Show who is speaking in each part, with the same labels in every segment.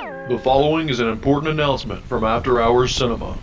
Speaker 1: The following is an important announcement from After Hours Cinema.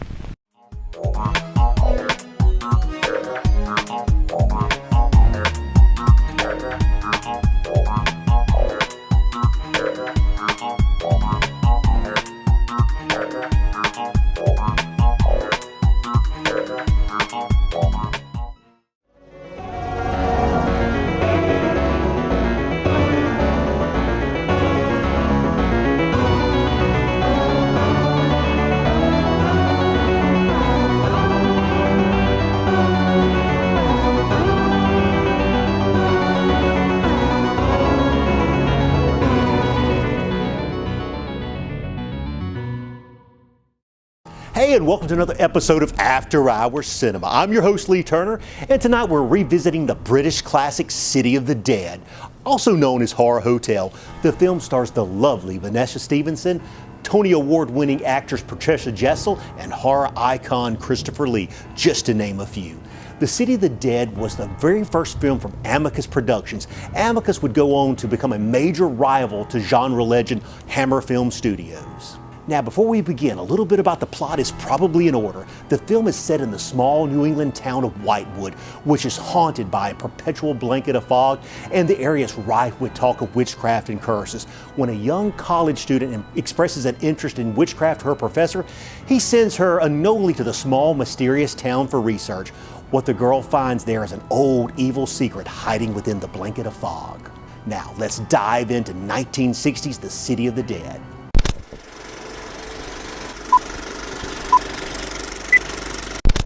Speaker 2: Hey, and welcome to another episode of After Hours Cinema. I'm your host, Lee Turner, and tonight we're revisiting the British classic City of the Dead, also known as Horror Hotel. The film stars the lovely Vanessa Stevenson, Tony Award-winning actors Patricia Jessel, and horror icon Christopher Lee, just to name a few. The City of the Dead was the very first film from Amicus Productions. Amicus would go on to become a major rival to genre legend Hammer Film Studios. Now, before we begin, a little bit about the plot is probably in order. The film is set in the small New England town of Whitewood, which is haunted by a perpetual blanket of fog, and the area is rife with talk of witchcraft and curses. When a young college student expresses an interest in witchcraft to her professor, he sends her unknowingly to the small, mysterious town for research. What the girl finds there is an old, evil secret hiding within the blanket of fog. Now, let's dive into 1960's The City of the Dead.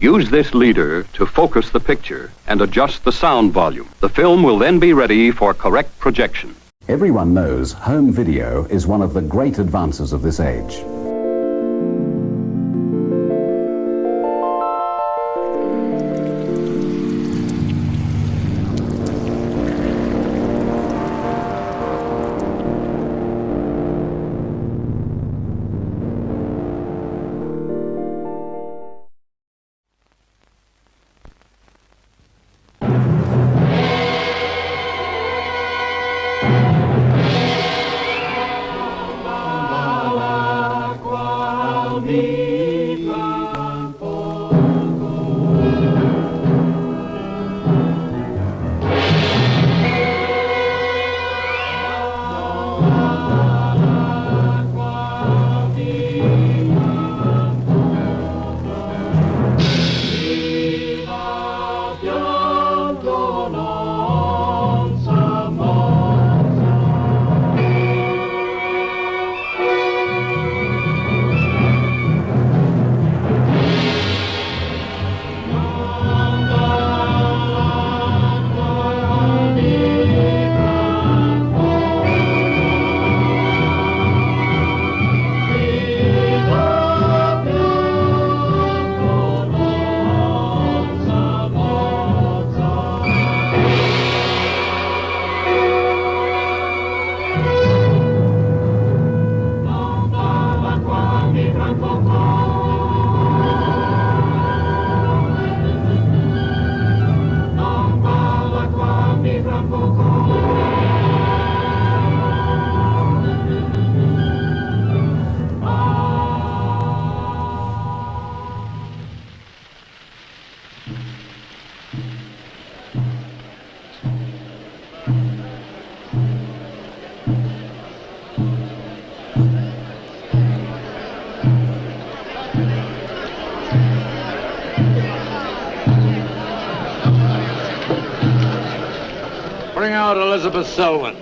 Speaker 3: Use this leader to focus the picture and adjust the sound volume. The film will then be ready for correct projection.
Speaker 4: Everyone knows home video is one of the great advances of this age.
Speaker 5: Bring out Elizabeth Selwyn.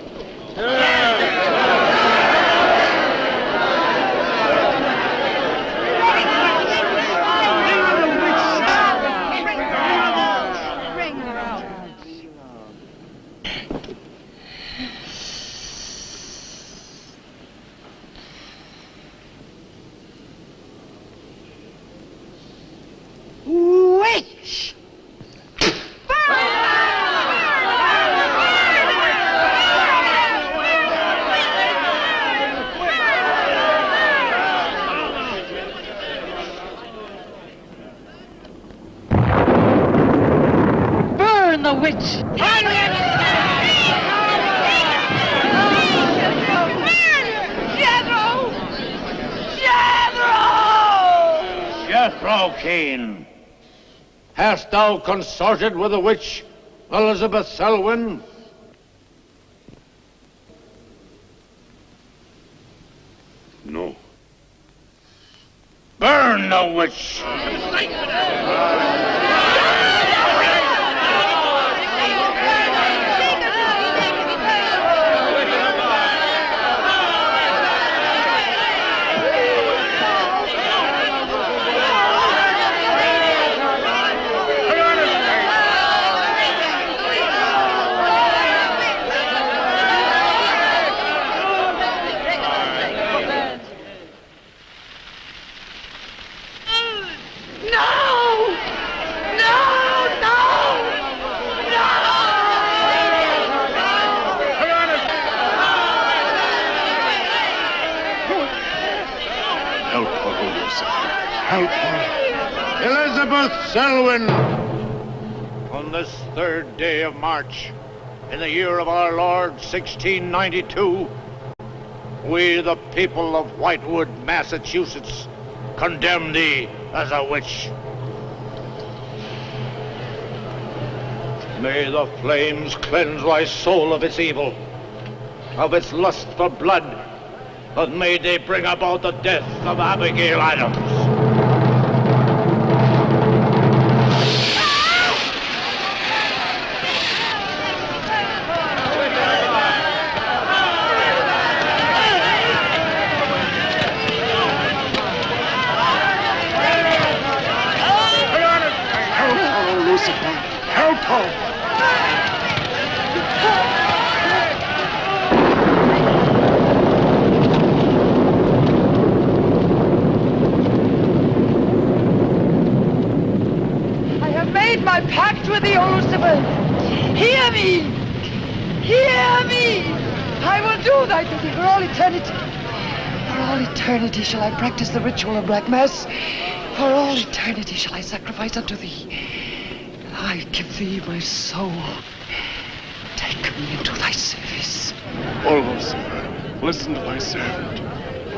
Speaker 6: Witch! Burn the witch!
Speaker 5: Jethro Kane, hast thou consorted with the witch Elizabeth Selwyn?
Speaker 7: No.
Speaker 5: Burn the witch! Elizabeth Selwyn, on this 3rd day of March, in the year of our Lord 1692, we, the people of Whitewood, Massachusetts, condemn thee as a witch. May the flames cleanse thy soul of its evil, of its lust for blood, but may they bring about the death of Abigail Adams.
Speaker 6: My pact with thee, O Lucifer. Hear me! Hear me! I will do thy bidding for all eternity. For all eternity shall I practice the ritual of Black Mass. For all eternity shall I sacrifice unto thee. I give thee my soul. Take me into thy service.
Speaker 7: O Lucifer, listen to thy servant.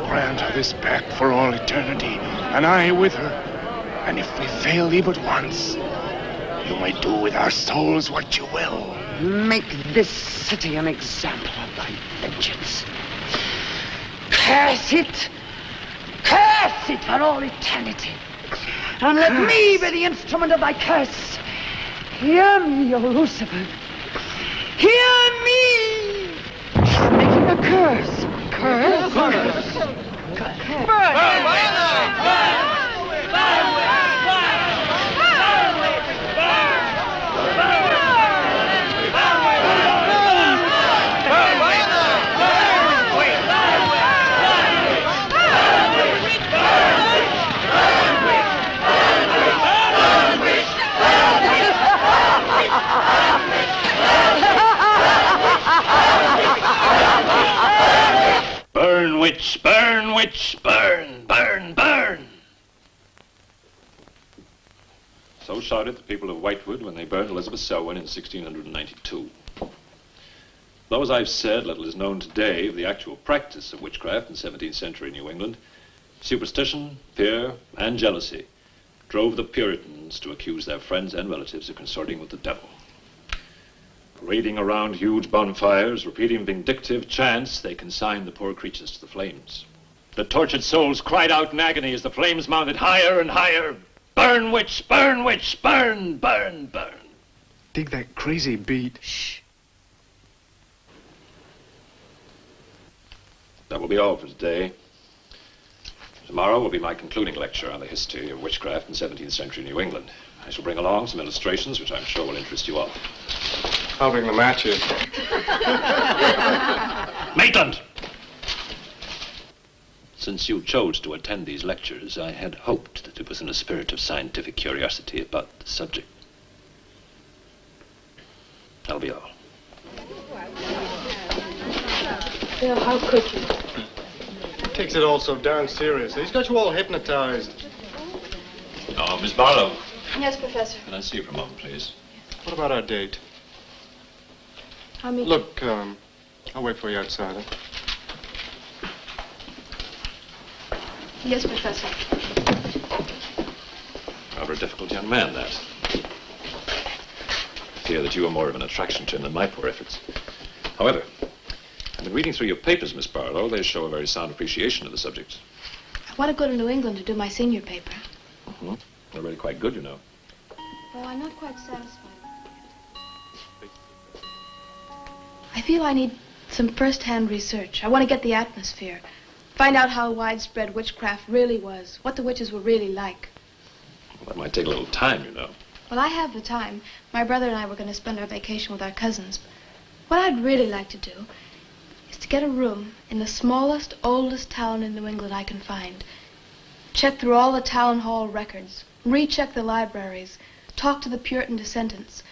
Speaker 7: Grant her this pact for all eternity, and I with her. And if we fail thee but once, you may do with our souls what you will.
Speaker 6: Make this city an example of thy vengeance. Curse it! Curse it for all eternity! And let me be the instrument of thy curse. Hear me, O Lucifer. Hear me! Making a curse. Curse? Burn! Burn!
Speaker 5: Burn, witch, burn, witch, burn, burn, burn.
Speaker 8: So shouted the people of Whitewood when they burned Elizabeth Selwyn in 1692. Though, as I've said, little is known today of the actual practice of witchcraft in 17th century New England, superstition, fear, and jealousy drove the Puritans to accuse their friends and relatives of consorting with the devil. Parading around huge bonfires, repeating vindictive chants, they consigned the poor creatures to the flames. The tortured souls cried out in agony as the flames mounted higher and higher. Burn, witch, burn, witch, burn, burn, burn.
Speaker 7: Dig that crazy beat.
Speaker 6: Shh.
Speaker 8: That will be all for today. Tomorrow will be my concluding lecture on the history of witchcraft in 17th century New England. I shall bring along some illustrations which I'm sure will interest you all.
Speaker 7: I'll bring the matches.
Speaker 8: Maitland! Since you chose to attend these lectures, I had hoped that it was in a spirit of scientific curiosity about the subject. That'll be all.
Speaker 6: Bill, how could you?
Speaker 7: He takes it all so darn seriously. He's got you all hypnotized.
Speaker 8: Oh, Miss Barlow.
Speaker 9: Yes, Professor.
Speaker 8: Can I see you for a moment, please?
Speaker 7: What about our date?
Speaker 9: I'll meet
Speaker 7: Look, I'll wait for you outside. Huh?
Speaker 9: you. Yes, Professor.
Speaker 8: rather a difficult young man, that. I fear that you are more of an attraction to him than my poor efforts. However, I've been reading through your papers, Miss Barlow. They show a very sound appreciation of the subject.
Speaker 9: I want to go to New England to do my senior paper.
Speaker 8: Mm-hmm. They're really quite good, you know.
Speaker 9: Well, I'm not quite satisfied. I feel I need some first-hand research. I want to get the atmosphere. Find out how widespread witchcraft really was. What the witches were really like.
Speaker 8: Well, that might take a little time, you know.
Speaker 9: Well, I have the time. My brother and I were going to spend our vacation with our cousins. What I'd really like to do is to get a room in the smallest, oldest town in New England I can find. Check through all the town hall records. Recheck the libraries. Talk to the Puritan descendants.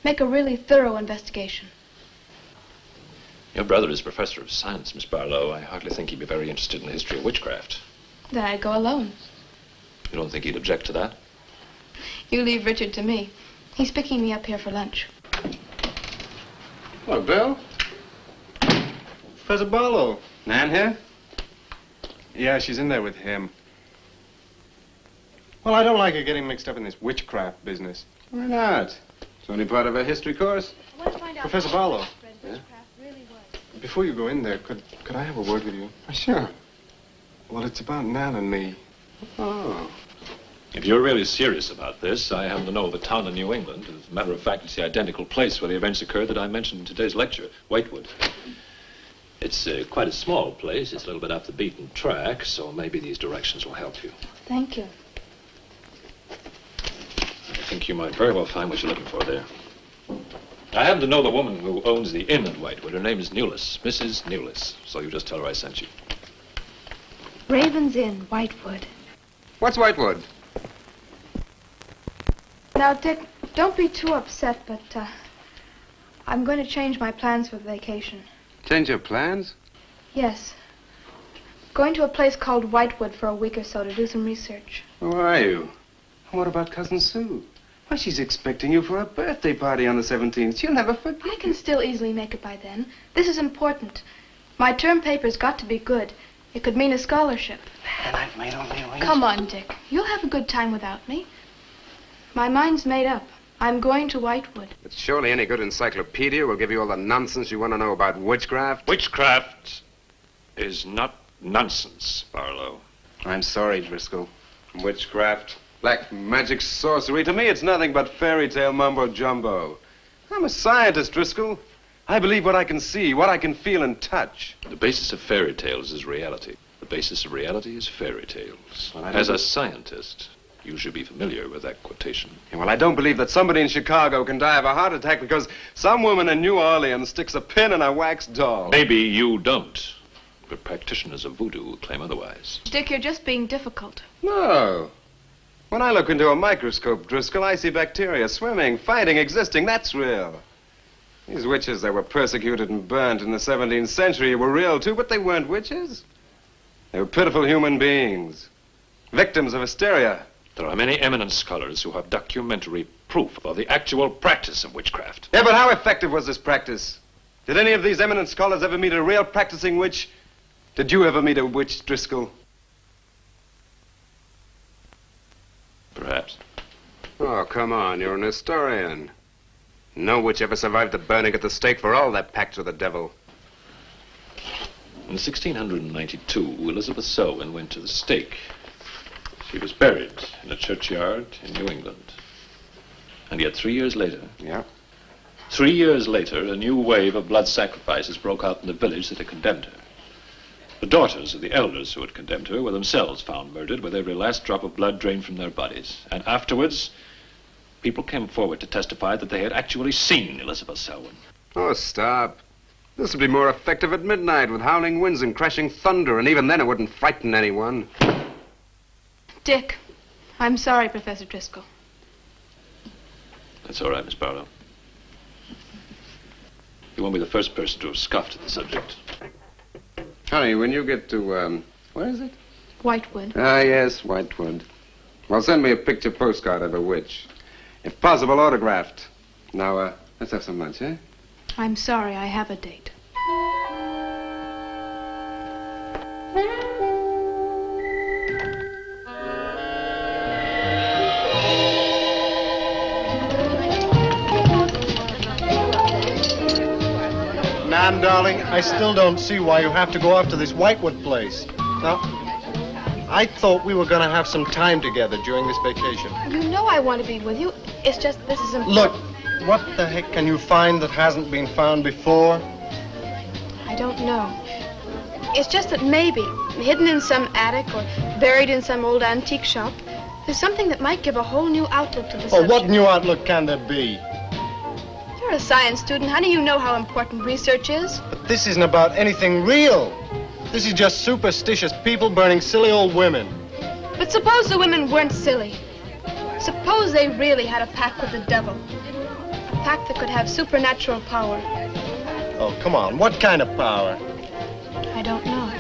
Speaker 9: Make a really thorough investigation.
Speaker 8: Your brother is professor of science, Miss Barlow. I hardly think he'd be very interested in the history of witchcraft.
Speaker 9: Then I'd go alone.
Speaker 8: You don't think he'd object to that?
Speaker 9: You leave Richard to me. He's picking me up here for lunch.
Speaker 10: Hello, Bill. Professor Barlow. Nan here? Yeah, she's in there with him. Well, I don't like her getting mixed up in this witchcraft business. Why not? It's only part of her history course.
Speaker 9: I want to find out
Speaker 10: Professor
Speaker 9: how
Speaker 10: Barlow.
Speaker 9: widespread witchcraft really was.
Speaker 10: Before you go in there, could I have a word with you? Sure. Well, it's about Nan and me. Oh.
Speaker 8: If you're really serious about this, I happen to know of a town in New England. As a matter of fact, it's the identical place where the events occurred that I mentioned in today's lecture, Whitewood. It's quite a small place. It's a little bit off the beaten track, so maybe these directions will help you.
Speaker 9: Thank you.
Speaker 8: I think you might very well find what you're looking for there. I happen to know the woman who owns the inn at Whitewood. Her name is Newless, Mrs. Newless. So you just tell her I sent you.
Speaker 9: Raven's Inn, Whitewood.
Speaker 10: What's Whitewood?
Speaker 9: Now, Dick, don't be too upset, but I'm going to change my plans for the vacation.
Speaker 10: Change your plans?
Speaker 9: Yes. Going to a place called Whitewood for a week or so to do some research.
Speaker 10: Who are you? And what about Cousin Sue? Why, she's expecting you for a birthday party on the 17th. She'll never forget.
Speaker 9: I can still easily make it by then. This is important. My term paper's got to be good. It could mean a scholarship.
Speaker 10: And I've made all the arrangements.
Speaker 9: Come on, Dick. You'll have a good time without me. My mind's made up. I'm going to Whitewood.
Speaker 10: But surely any good encyclopedia will give you all the nonsense you want to know about witchcraft.
Speaker 8: Witchcraft is not nonsense, Barlow.
Speaker 10: I'm sorry, Driscoll. Witchcraft, black magic, sorcery. To me, it's nothing but fairy tale mumbo-jumbo. I'm a scientist, Driscoll. I believe what I can see, what I can feel and touch.
Speaker 8: The basis of fairy tales is reality. The basis of reality is fairy tales.
Speaker 10: Well,
Speaker 8: As a scientist, you should be familiar with that quotation.
Speaker 10: Yeah, well, I don't believe that somebody in Chicago can die of a heart attack because some woman in New Orleans sticks a pin in a wax doll.
Speaker 8: Maybe you don't, but practitioners of voodoo will claim otherwise.
Speaker 9: Dick, you're just being difficult.
Speaker 10: No. When I look into a microscope, Driscoll, I see bacteria swimming, fighting, existing. That's real. These witches that were persecuted and burnt in the 17th century were real, too, but they weren't witches. They were pitiful human beings, victims of hysteria.
Speaker 8: There are many eminent scholars who have documentary proof of the actual practice of witchcraft.
Speaker 10: Yeah, but how effective was this practice? Did any of these eminent scholars ever meet a real practicing witch? Did you ever meet a witch, Driscoll?
Speaker 8: Perhaps.
Speaker 10: Oh, come on, you're an historian. No witch ever survived the burning at the stake for all that pact with the devil.
Speaker 8: In 1692, Elizabeth Selwyn went to the stake. She was buried in a churchyard in New England. And yet 3 years later...
Speaker 10: Yeah?
Speaker 8: 3 years later, a new wave of blood sacrifices broke out in the village that had condemned her. The daughters of the elders who had condemned her were themselves found murdered with every last drop of blood drained from their bodies. And afterwards, people came forward to testify that they had actually seen Elizabeth Selwyn.
Speaker 10: Oh, stop. This would be more effective at midnight with howling winds and crashing thunder, and even then it wouldn't frighten anyone.
Speaker 9: Dick, I'm sorry, Professor Driscoll.
Speaker 8: That's all right, Miss Barlow. You won't be the first person to have scoffed at the subject.
Speaker 10: Honey, when you get to, where is it?
Speaker 9: Whitewood.
Speaker 10: Ah, yes, Whitewood. Well, send me a picture postcard of a witch. If possible, autographed. Now, let's have some lunch, eh?
Speaker 9: I'm sorry, I have a date.
Speaker 11: Nan, darling, I still don't see why you have to go off to this Whitewood place. Now, I thought we were going to have some time together during this vacation.
Speaker 9: You know I want to be with you. It's just this is important.
Speaker 11: Look, what the heck can you find that hasn't been found before?
Speaker 9: I don't know. It's just that maybe, hidden in some attic or buried in some old antique shop, there's something that might give a whole new outlook to the subject.
Speaker 11: What new outlook can there be?
Speaker 9: You're a science student. How do you know how important research is?
Speaker 11: But this isn't about anything real. This is just superstitious people burning silly old women.
Speaker 9: But suppose the women weren't silly. Suppose they really had a pact with the devil. A pact that could have supernatural power.
Speaker 11: Oh, come on. What kind of power?
Speaker 9: I don't know.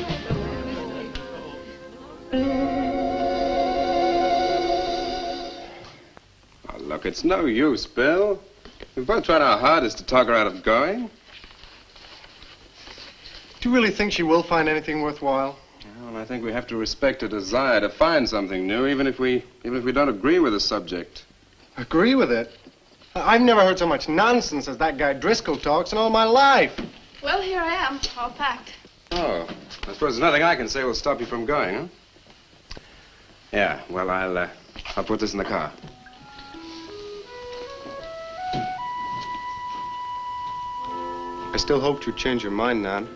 Speaker 10: Oh, look, it's no use, Bill. We've both tried our hardest to talk her out of going.
Speaker 11: Do you really think she will find anything worthwhile?
Speaker 10: Well, I think we have to respect her desire to find something new, even if we don't agree with the subject.
Speaker 11: Agree with it? I've never heard so much nonsense as that guy Driscoll talks in all my life.
Speaker 9: Well, here I am, all packed.
Speaker 10: Oh, I suppose there's nothing I can say will stop you from going, huh? Yeah, well, I'll put this in the car.
Speaker 11: I still hoped you'd change your mind, Nan.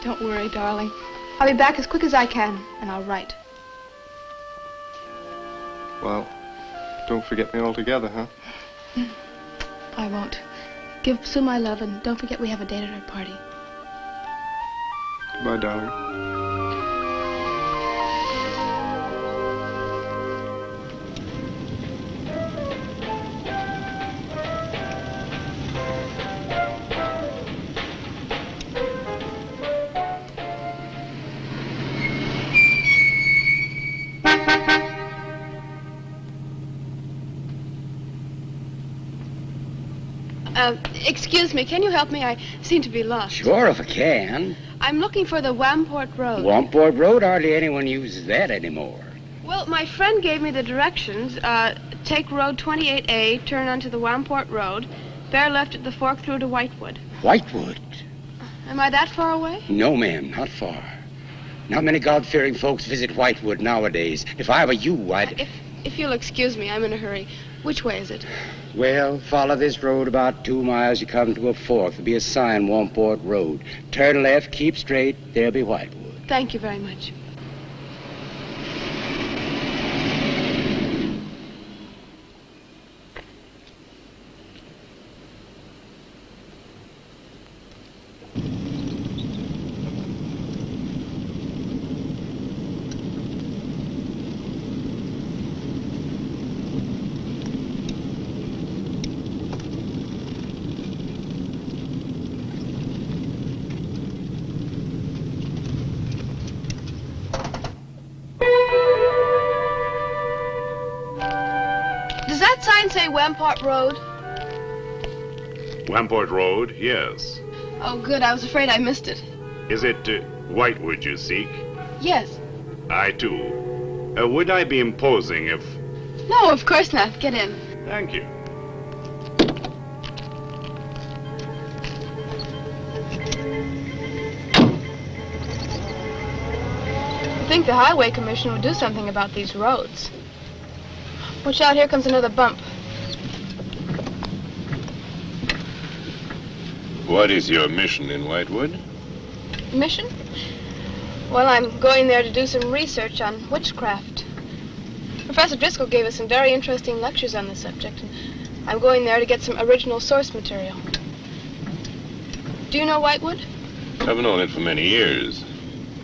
Speaker 9: Don't worry, darling. I'll be back as quick as I can, and I'll write.
Speaker 11: Well, don't forget me altogether, huh?
Speaker 9: I won't. Give Sue my love, and don't forget we have a date at our party.
Speaker 11: Goodbye, darling.
Speaker 9: Excuse me, can you help me? I seem to be lost.
Speaker 12: Sure, if I can.
Speaker 9: I'm looking for the Wamport Road.
Speaker 12: Wamport Road? Hardly anyone uses that anymore.
Speaker 9: Well, my friend gave me the directions. Take Road 28A, turn onto the Wamport Road, bear left at the fork through to Whitewood.
Speaker 12: Whitewood?
Speaker 9: Am I that far away?
Speaker 12: No, ma'am, not far. Not many God-fearing folks visit Whitewood nowadays. If I were you, I'd...
Speaker 9: If you'll excuse me, I'm in a hurry. Which way is it?
Speaker 12: Well, follow this road about 2 miles. You come to a fork. There'll be a sign, Wamport Road. Turn left, keep straight. There'll be Whitewood.
Speaker 9: Thank you very much. Does that sign say Wamport Road?
Speaker 13: Wamport Road, yes.
Speaker 9: Oh, good. I was afraid I missed it.
Speaker 13: Is it Whitewood you seek?
Speaker 9: Yes.
Speaker 13: I, too. Would I be imposing if...
Speaker 9: No, of course not. Get in.
Speaker 13: Thank you.
Speaker 9: I think the Highway Commission would do something about these roads. Watch out, here comes another bump.
Speaker 13: What is your mission in Whitewood?
Speaker 9: Mission? Well, I'm going there to do some research on witchcraft. Professor Driscoll gave us some very interesting lectures on the subject, and I'm going there to get some original source material. Do you know Whitewood?
Speaker 13: I've known it for many years.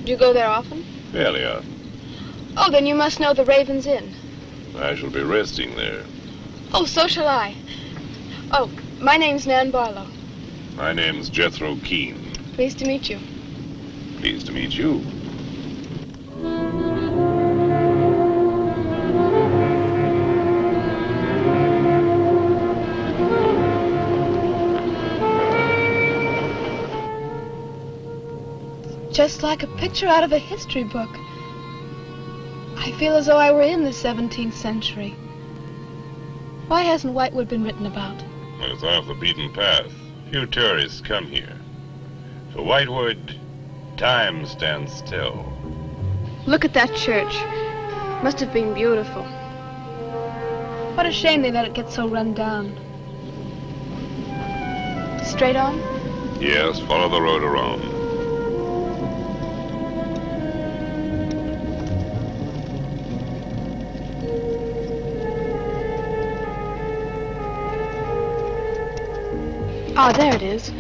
Speaker 9: Do you go there often?
Speaker 13: Fairly often.
Speaker 9: Oh, then you must know the Raven's Inn.
Speaker 13: I shall be resting there.
Speaker 9: Oh, so shall I. Oh, my name's Nan Barlow.
Speaker 13: My name's Jethro Keene.
Speaker 9: Pleased to meet you.
Speaker 13: Pleased to meet you.
Speaker 9: Just like a picture out of a history book. I feel as though I were in the 17th century. Why hasn't Whitewood been written about?
Speaker 13: It's off the beaten path. Few tourists come here. To Whitewood, time stands still.
Speaker 9: Look at that church. Must have been beautiful. What a shame they let it get so run down. Straight on?
Speaker 13: Yes, follow the road around.
Speaker 9: Ah, there it is.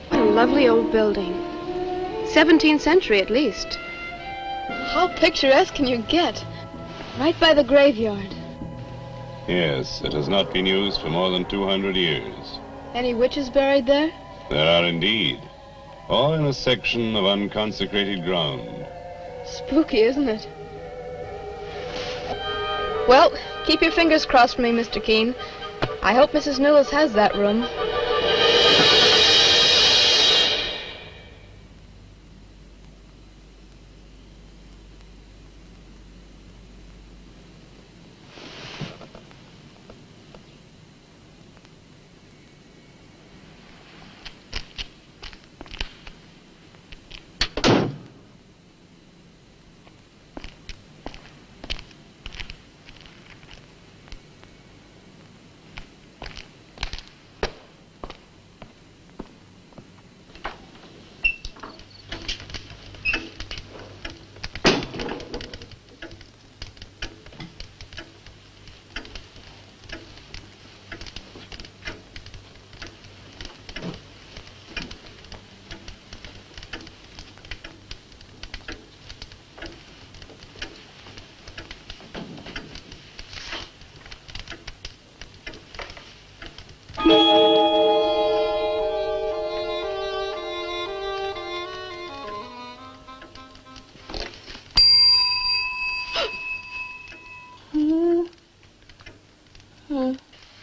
Speaker 9: What a lovely old building. 17th century at least. How picturesque can you get? Right by the graveyard.
Speaker 13: Yes, it has not been used for more than 200 years.
Speaker 9: Any witches buried there?
Speaker 13: There are indeed. All in a section of unconsecrated ground.
Speaker 9: Spooky, isn't it? Well, keep your fingers crossed for me, Mr. Keene. I hope Mrs. Newell has that room.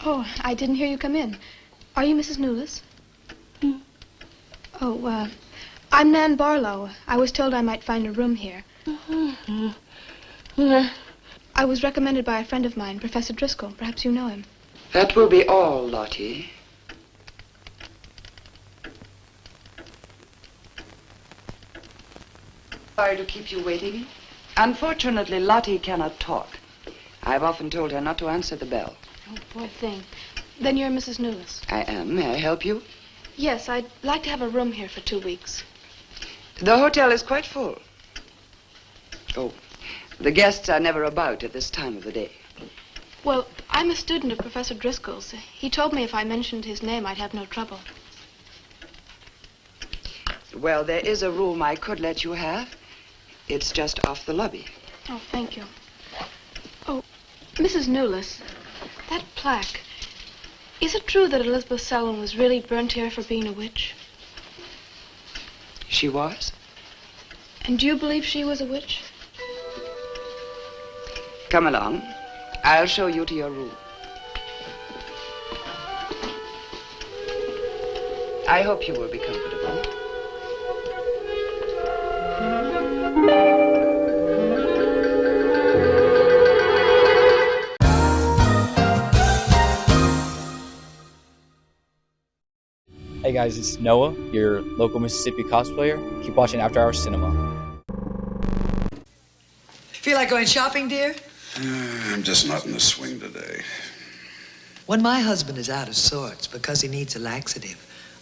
Speaker 9: Oh, I didn't hear you come in. Are you Mrs. Newless? Oh, I'm Nan Barlow. I was told I might find a room here. I was recommended by a friend of mine, Professor Driscoll. Perhaps you know him.
Speaker 14: That will be all, Lottie. Sorry to keep you waiting. Unfortunately, Lottie cannot talk. I've often told her not to answer the bell.
Speaker 9: Oh, poor thing. Then you're Mrs. Newless.
Speaker 14: I am. May I help you?
Speaker 9: Yes, I'd like to have a room here for 2 weeks.
Speaker 14: The hotel is quite full. Oh, the guests are never about at this time of the day.
Speaker 9: Well, I'm a student of Professor Driscoll's. He told me if I mentioned his name, I'd have no trouble.
Speaker 14: Well, there is a room I could let you have. It's just off the lobby.
Speaker 9: Oh, thank you. Oh, Mrs. Newless, that plaque. Is it true that Elizabeth Selwyn was really burnt here for being a witch?
Speaker 14: She was?
Speaker 9: And do you believe she was a witch?
Speaker 14: Come along. I'll show you to your room. I hope you will be comfortable.
Speaker 15: Hey guys, it's Noah, your local Mississippi cosplayer. Keep watching After Hours Cinema.
Speaker 16: Feel like going shopping, dear?
Speaker 17: I'm just not in the swing today.
Speaker 16: When my husband is out of sorts because he needs a laxative,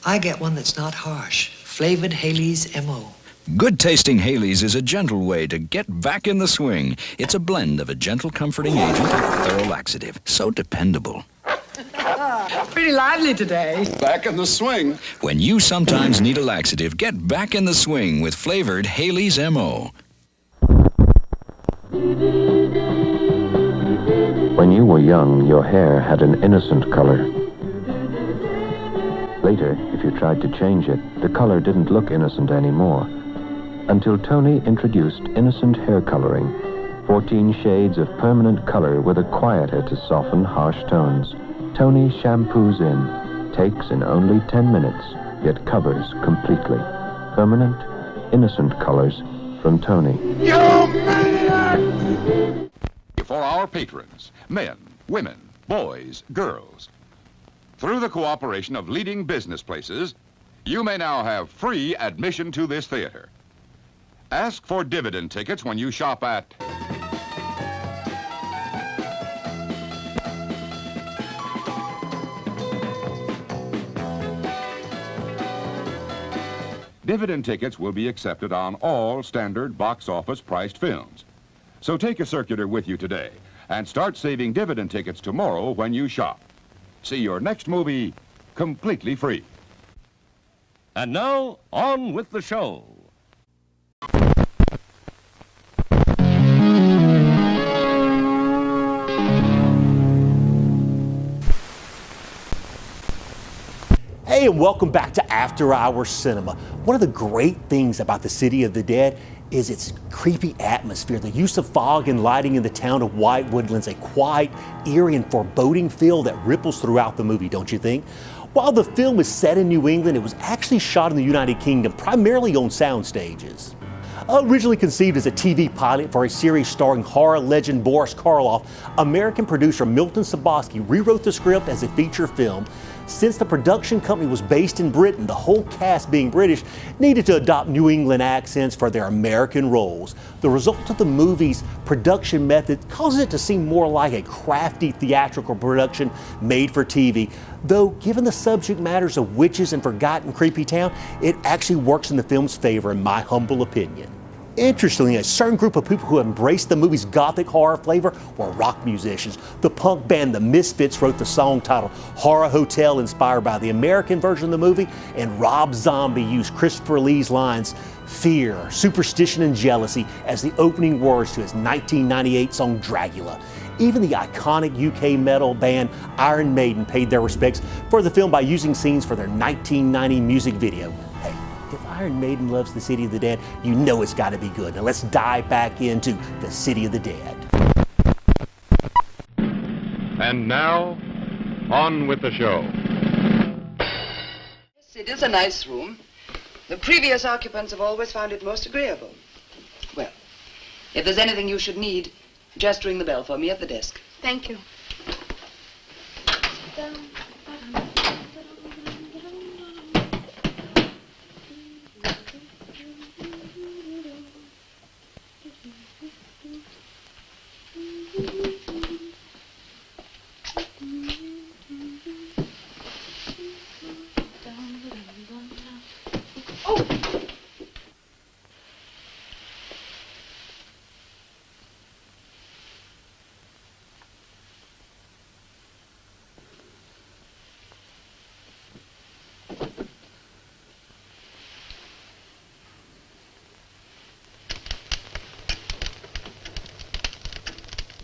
Speaker 16: I get one that's not harsh. Flavored Haley's M.O.
Speaker 18: Good-tasting Haley's is a gentle way to get back in the swing. It's a blend of a gentle comforting agent and a thorough laxative. So dependable.
Speaker 16: Pretty lively today.
Speaker 17: Back in the swing.
Speaker 18: When you sometimes need a laxative, get back in the swing with flavored Haley's M.O.
Speaker 19: When you were young, your hair had an innocent color. Later, if you tried to change it, the color didn't look innocent anymore. Until Tony introduced innocent hair coloring, 14 shades of permanent color with a quieter to soften harsh tones. Tony shampoos in, takes in only 10 minutes, yet covers completely. Permanent, innocent colors from Tony.
Speaker 17: You maniac!
Speaker 20: For our patrons, men, women, boys, girls. Through the cooperation of leading business places, You may now have free admission to this theater. Ask for dividend tickets when you shop at... Dividend tickets will be accepted on all standard box office priced films. So take a circular with you today and start saving dividend tickets tomorrow when you shop. See your next movie completely free.
Speaker 21: And now, on with the show.
Speaker 2: Hey, and welcome back to After Hours Cinema. One of the great things about the City of the Dead is its creepy atmosphere. The use of fog and lighting in the town of Whitewood lends a quiet, eerie, and foreboding feel that ripples throughout the movie, don't you think? While the film is set in New England, it was actually shot in the United Kingdom, primarily on sound stages. Originally conceived as a TV pilot for a series starring horror legend Boris Karloff, American producer Milton Subotsky rewrote the script as a feature film. Since the production company was based in Britain, the whole cast, being British, needed to adopt New England accents for their American roles. The result of the movie's production method causes it to seem more like a crafty theatrical production made for TV. Though, given the subject matters of witches and forgotten creepy town, it actually works in the film's favor, in my humble opinion. Interestingly, a certain group of people who embraced the movie's gothic horror flavor were rock musicians. The punk band The Misfits wrote the song titled Horror Hotel, inspired by the American version of the movie, and Rob Zombie used Christopher Lee's lines, "Fear, superstition, and jealousy" as the opening words to his 1998 song Dracula. Even the iconic UK metal band Iron Maiden paid their respects for the film by using scenes for their 1990 music video. Hey, if Iron Maiden loves the City of the Dead, you know it's got to be good. Now let's dive back into the City of the Dead.
Speaker 20: And now, on with the show.
Speaker 14: Yes, it is a nice room. The previous occupants have always found it most agreeable. Well, if there's anything you should need, just ring the bell for me at the desk.
Speaker 9: Thank you.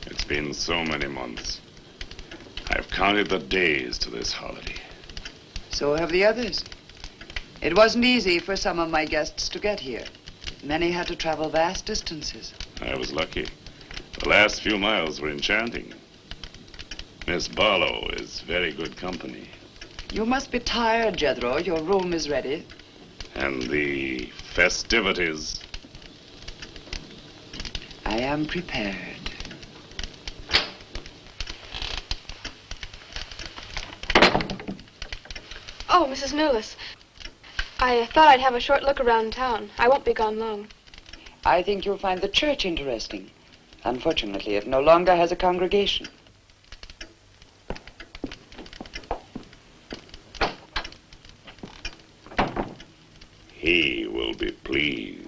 Speaker 13: It's been so many months. I've counted the days to this holiday.
Speaker 14: So have the others. It wasn't easy for some of my guests to get here. Many had to travel vast distances.
Speaker 13: I was lucky. The last few miles were enchanting. Miss Barlow is very good company.
Speaker 14: You must be tired, Jethro. Your room is ready.
Speaker 13: And the festivities.
Speaker 14: I am prepared.
Speaker 9: Oh, Mrs. Millis. I thought I'd have a short look around town. I won't be gone long.
Speaker 14: I think you'll find the church interesting. Unfortunately, it no longer has a congregation.
Speaker 13: He will be pleased.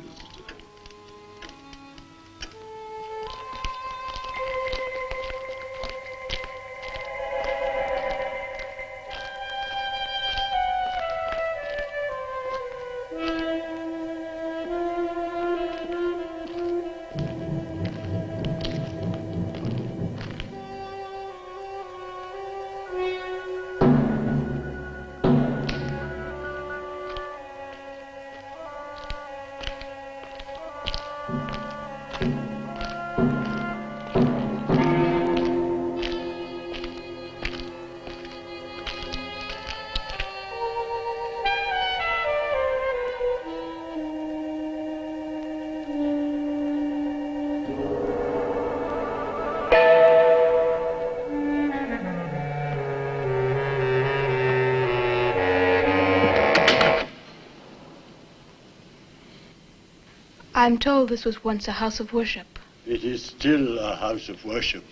Speaker 9: I'm told this was once a house of worship.
Speaker 1: It is still a house of worship.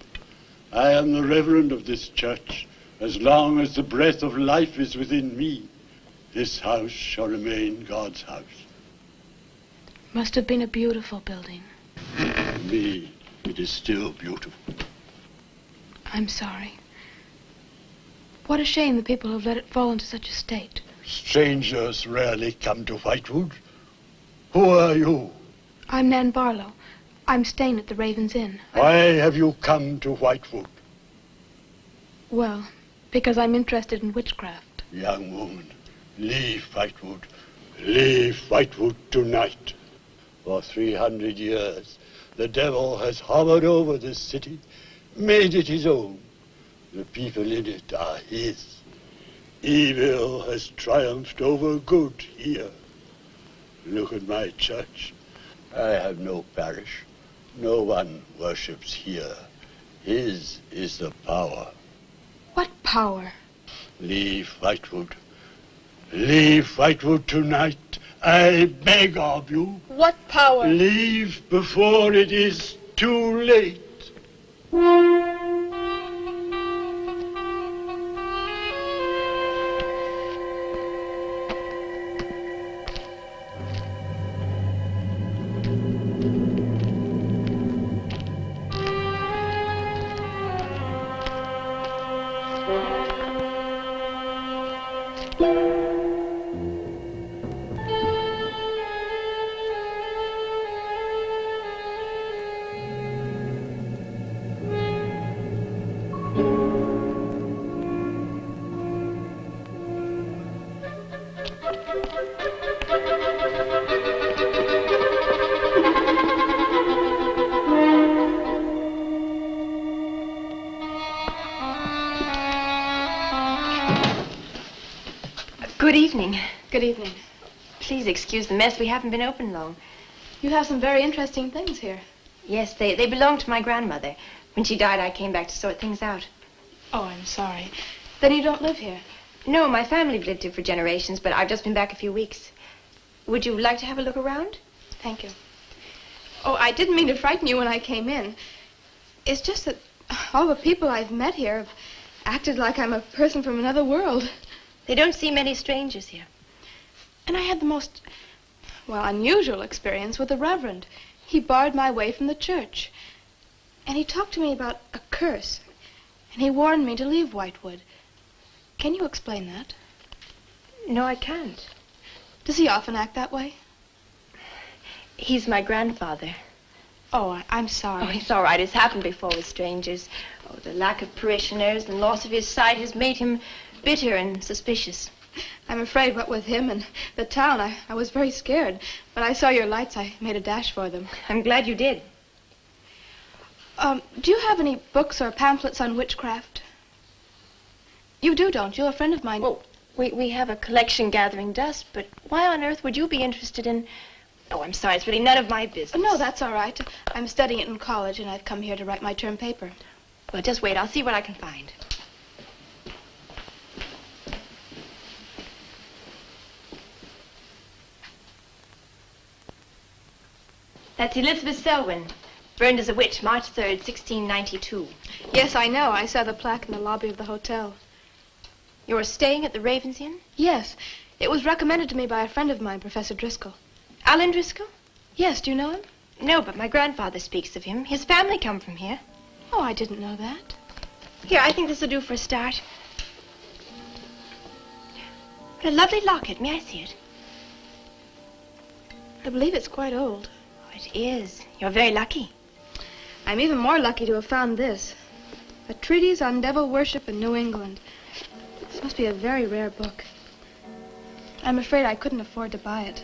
Speaker 1: I am the reverend of this church. As long as the breath of life is within me, this house shall remain God's house.
Speaker 9: Must have been a beautiful building.
Speaker 1: To me, it is still beautiful.
Speaker 9: I'm sorry. What a shame the people have let it fall into such a state.
Speaker 1: Strangers rarely come to Whitewood. Who are you?
Speaker 9: I'm Nan Barlow. I'm staying at the Raven's Inn.
Speaker 1: Why have you come to Whitewood?
Speaker 9: Well, because I'm interested in witchcraft.
Speaker 1: Young woman, leave Whitewood. Leave Whitewood tonight. For 300 years, the devil has hovered over this city, made it his own. The people in it are his. Evil has triumphed over good here. Look at my church. I have no parish. No one worships here. His is the power.
Speaker 9: What power?
Speaker 1: Leave Whitewood. Leave Whitewood tonight. I beg of you.
Speaker 9: What power?
Speaker 1: Leave before it is too late.
Speaker 22: Good evening.
Speaker 9: Good evening.
Speaker 22: Please excuse the mess. We haven't been open long.
Speaker 9: You have some very interesting things here.
Speaker 22: Yes, they belonged to my grandmother. When she died, I came back to sort things out.
Speaker 9: Oh, I'm sorry. Then you don't live here?
Speaker 22: No, my family lived here for generations, but I've just been back a few weeks. Would you like to have a look around?
Speaker 9: Thank you. Oh, I didn't mean to frighten you when I came in. It's just that all the people I've met here have acted like I'm a person from another world.
Speaker 22: They don't see many strangers here.
Speaker 9: And I had the most, well, unusual experience with the Reverend. He barred my way from the church. And he talked to me about a curse. And he warned me to leave Whitewood. Can you explain that?
Speaker 22: No, I can't.
Speaker 9: Does he often act that way?
Speaker 22: He's my grandfather.
Speaker 9: Oh, I'm sorry.
Speaker 22: Oh, it's all right. It's happened before with strangers. Oh, the lack of parishioners and loss of his sight has made him bitter and suspicious.
Speaker 9: I'm afraid what with him and the town, I was very scared. When I saw your lights, I made a dash for them.
Speaker 22: I'm glad you did.
Speaker 9: Do you have any books or pamphlets on witchcraft? You do, don't you? A friend of mine...
Speaker 22: Well, we have a collection gathering dust, but why on earth would you be interested in... Oh, I'm sorry. It's really none of my business.
Speaker 9: No, that's all right. I'm studying it in college, and I've come here to write my term paper.
Speaker 22: Well, just wait. I'll see what I can find. That's Elizabeth Selwyn, burned as a witch, March 3rd, 1692.
Speaker 9: Yes, I know. I saw the plaque in the lobby of the hotel.
Speaker 22: You're staying at the Raven's Inn?
Speaker 9: Yes. It was recommended to me by a friend of mine, Professor Driscoll.
Speaker 22: Alan Driscoll?
Speaker 9: Yes, do you know him?
Speaker 22: No, but my grandfather speaks of him. His family come from here.
Speaker 9: Oh, I didn't know that.
Speaker 22: Here, I think this will do for a start. What a lovely locket. May I see it?
Speaker 9: I believe it's quite old.
Speaker 22: Oh, it is. You're very lucky.
Speaker 9: I'm even more lucky to have found this. A treatise on devil worship in New England. This must be a very rare book. I'm afraid I couldn't afford to buy it.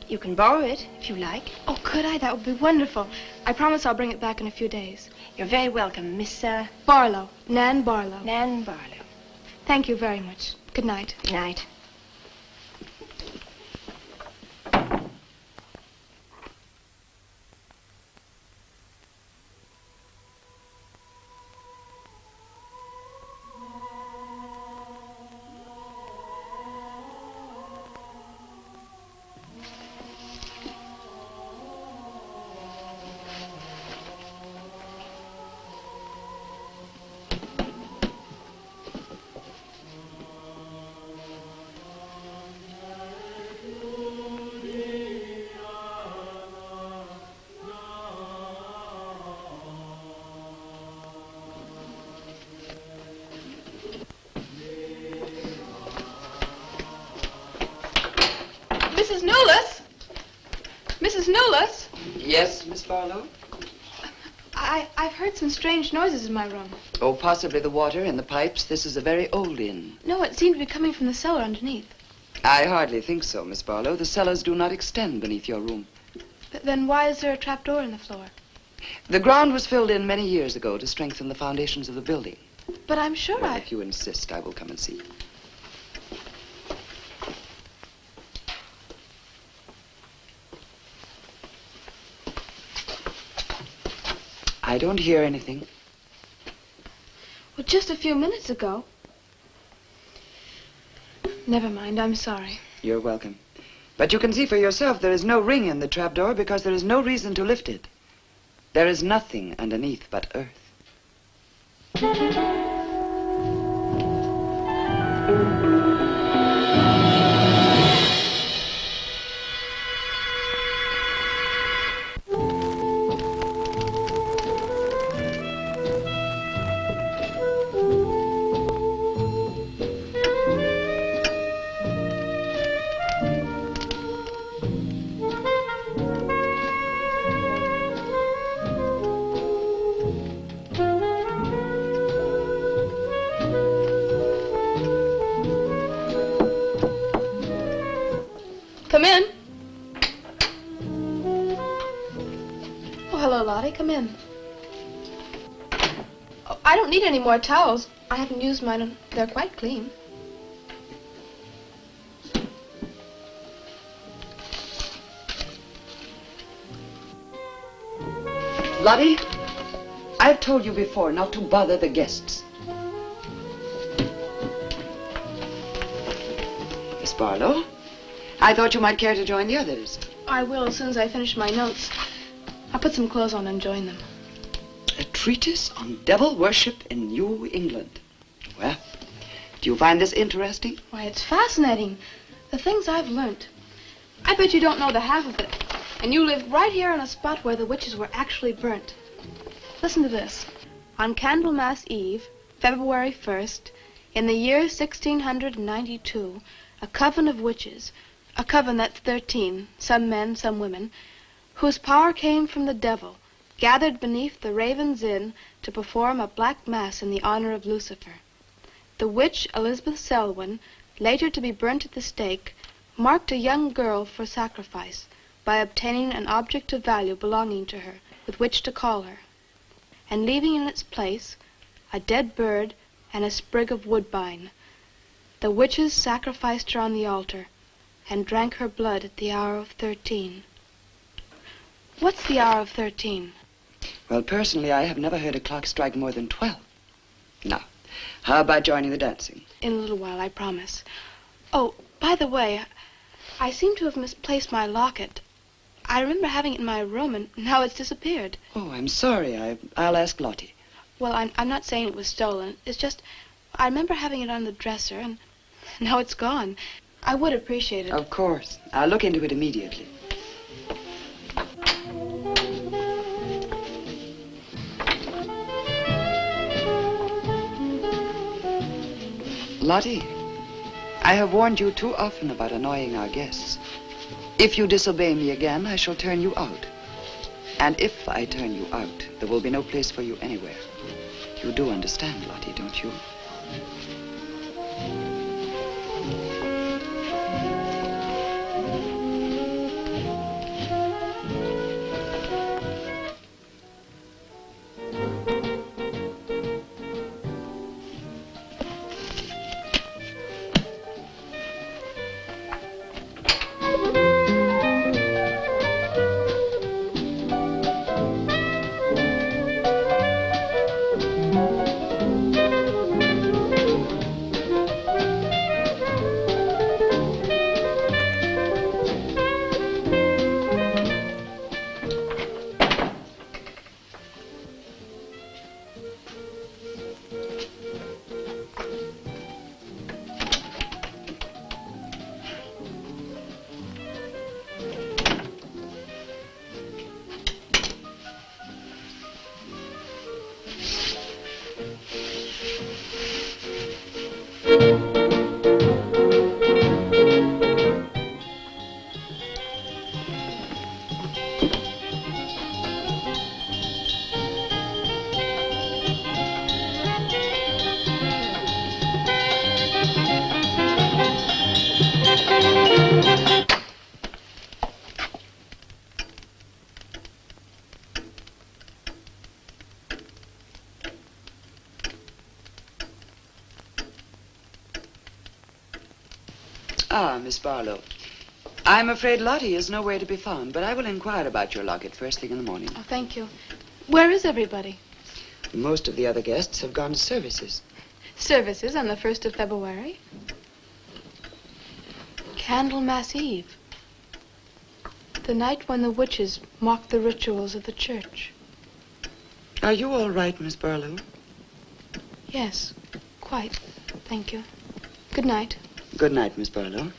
Speaker 22: You can borrow it, if you like.
Speaker 9: Oh, could I? That would be wonderful. I promise I'll bring it back in a few days.
Speaker 22: You're very welcome, Miss,
Speaker 9: Barlow. Nan Barlow.
Speaker 22: Nan Barlow.
Speaker 9: Thank you very much. Good night.
Speaker 22: Good night.
Speaker 9: Mrs. Newless? Mrs. Newless?
Speaker 14: Yes, Miss Barlow?
Speaker 9: I've heard some strange noises in my room.
Speaker 14: Oh, possibly the water in the pipes. This is a very old inn.
Speaker 9: No, it seemed to be coming from the cellar underneath.
Speaker 14: I hardly think so, Miss Barlow. The cellars do not extend beneath your room.
Speaker 9: Then why is there a trapdoor in the floor?
Speaker 14: The ground was filled in many years ago to strengthen the foundations of the building.
Speaker 9: But I'm sure
Speaker 14: Well, if you insist, I will come and see. I don't hear anything.
Speaker 9: Well, just a few minutes ago. Never mind, I'm sorry.
Speaker 14: You're welcome. But you can see for yourself there is no ring in the trapdoor because there is no reason to lift it. There is nothing underneath but earth.
Speaker 9: Come in. Oh, hello, Lottie. Come in. Oh, I don't need any more towels. I haven't used mine, and they're quite clean.
Speaker 14: Lottie, I've told you before not to bother the guests. Miss Barlow, I thought you might care to join the others.
Speaker 9: I will as soon as I finish my notes. I'll put some clothes on and join them.
Speaker 14: A treatise on devil worship in New England. Well, do you find this interesting?
Speaker 9: Why, it's fascinating. The things I've learned. I bet you don't know the half of it. And you live right here on a spot where the witches were actually burnt. Listen to this. On Candlemas Eve, February 1st, in the year 1692, a coven of witches, a coven that's 13, some men, some women, whose power came from the devil, gathered beneath the Raven's Inn to perform a black mass in the honor of Lucifer. The witch Elizabeth Selwyn, later to be burnt at the stake, marked a young girl for sacrifice by obtaining an object of value belonging to her with which to call her, and leaving in its place a dead bird and a sprig of woodbine. The witches sacrificed her on the altar and drank her blood at the hour of 13. What's the hour of 13?
Speaker 14: Well, personally, I have never heard a clock strike more than 12. Now, how about joining the dancing?
Speaker 9: In a little while, I promise. Oh, by the way, I seem to have misplaced my locket. I remember having it in my room, and now it's disappeared.
Speaker 14: Oh, I'm sorry. I'll ask Lottie.
Speaker 9: Well, I'm not saying it was stolen. It's just, I remember having it on the dresser, and now it's gone. I would appreciate it.
Speaker 14: Of course. I'll look into it immediately. Lottie, I have warned you too often about annoying our guests. If you disobey me again, I shall turn you out. And if I turn you out, there will be no place for you anywhere. You do understand, Lottie, don't you? Ah, Miss Barlow. I'm afraid Lottie is nowhere to be found, but I will inquire about your locket first thing in the morning.
Speaker 9: Oh, thank you. Where is everybody?
Speaker 14: Most of the other guests have gone to services.
Speaker 9: Services on the 1st of February. Candlemas Eve. The night when the witches mocked the rituals of the church.
Speaker 14: Are you all right, Miss Barlow?
Speaker 9: Yes, quite. Thank you. Good night.
Speaker 14: Good night, Miss Barlow.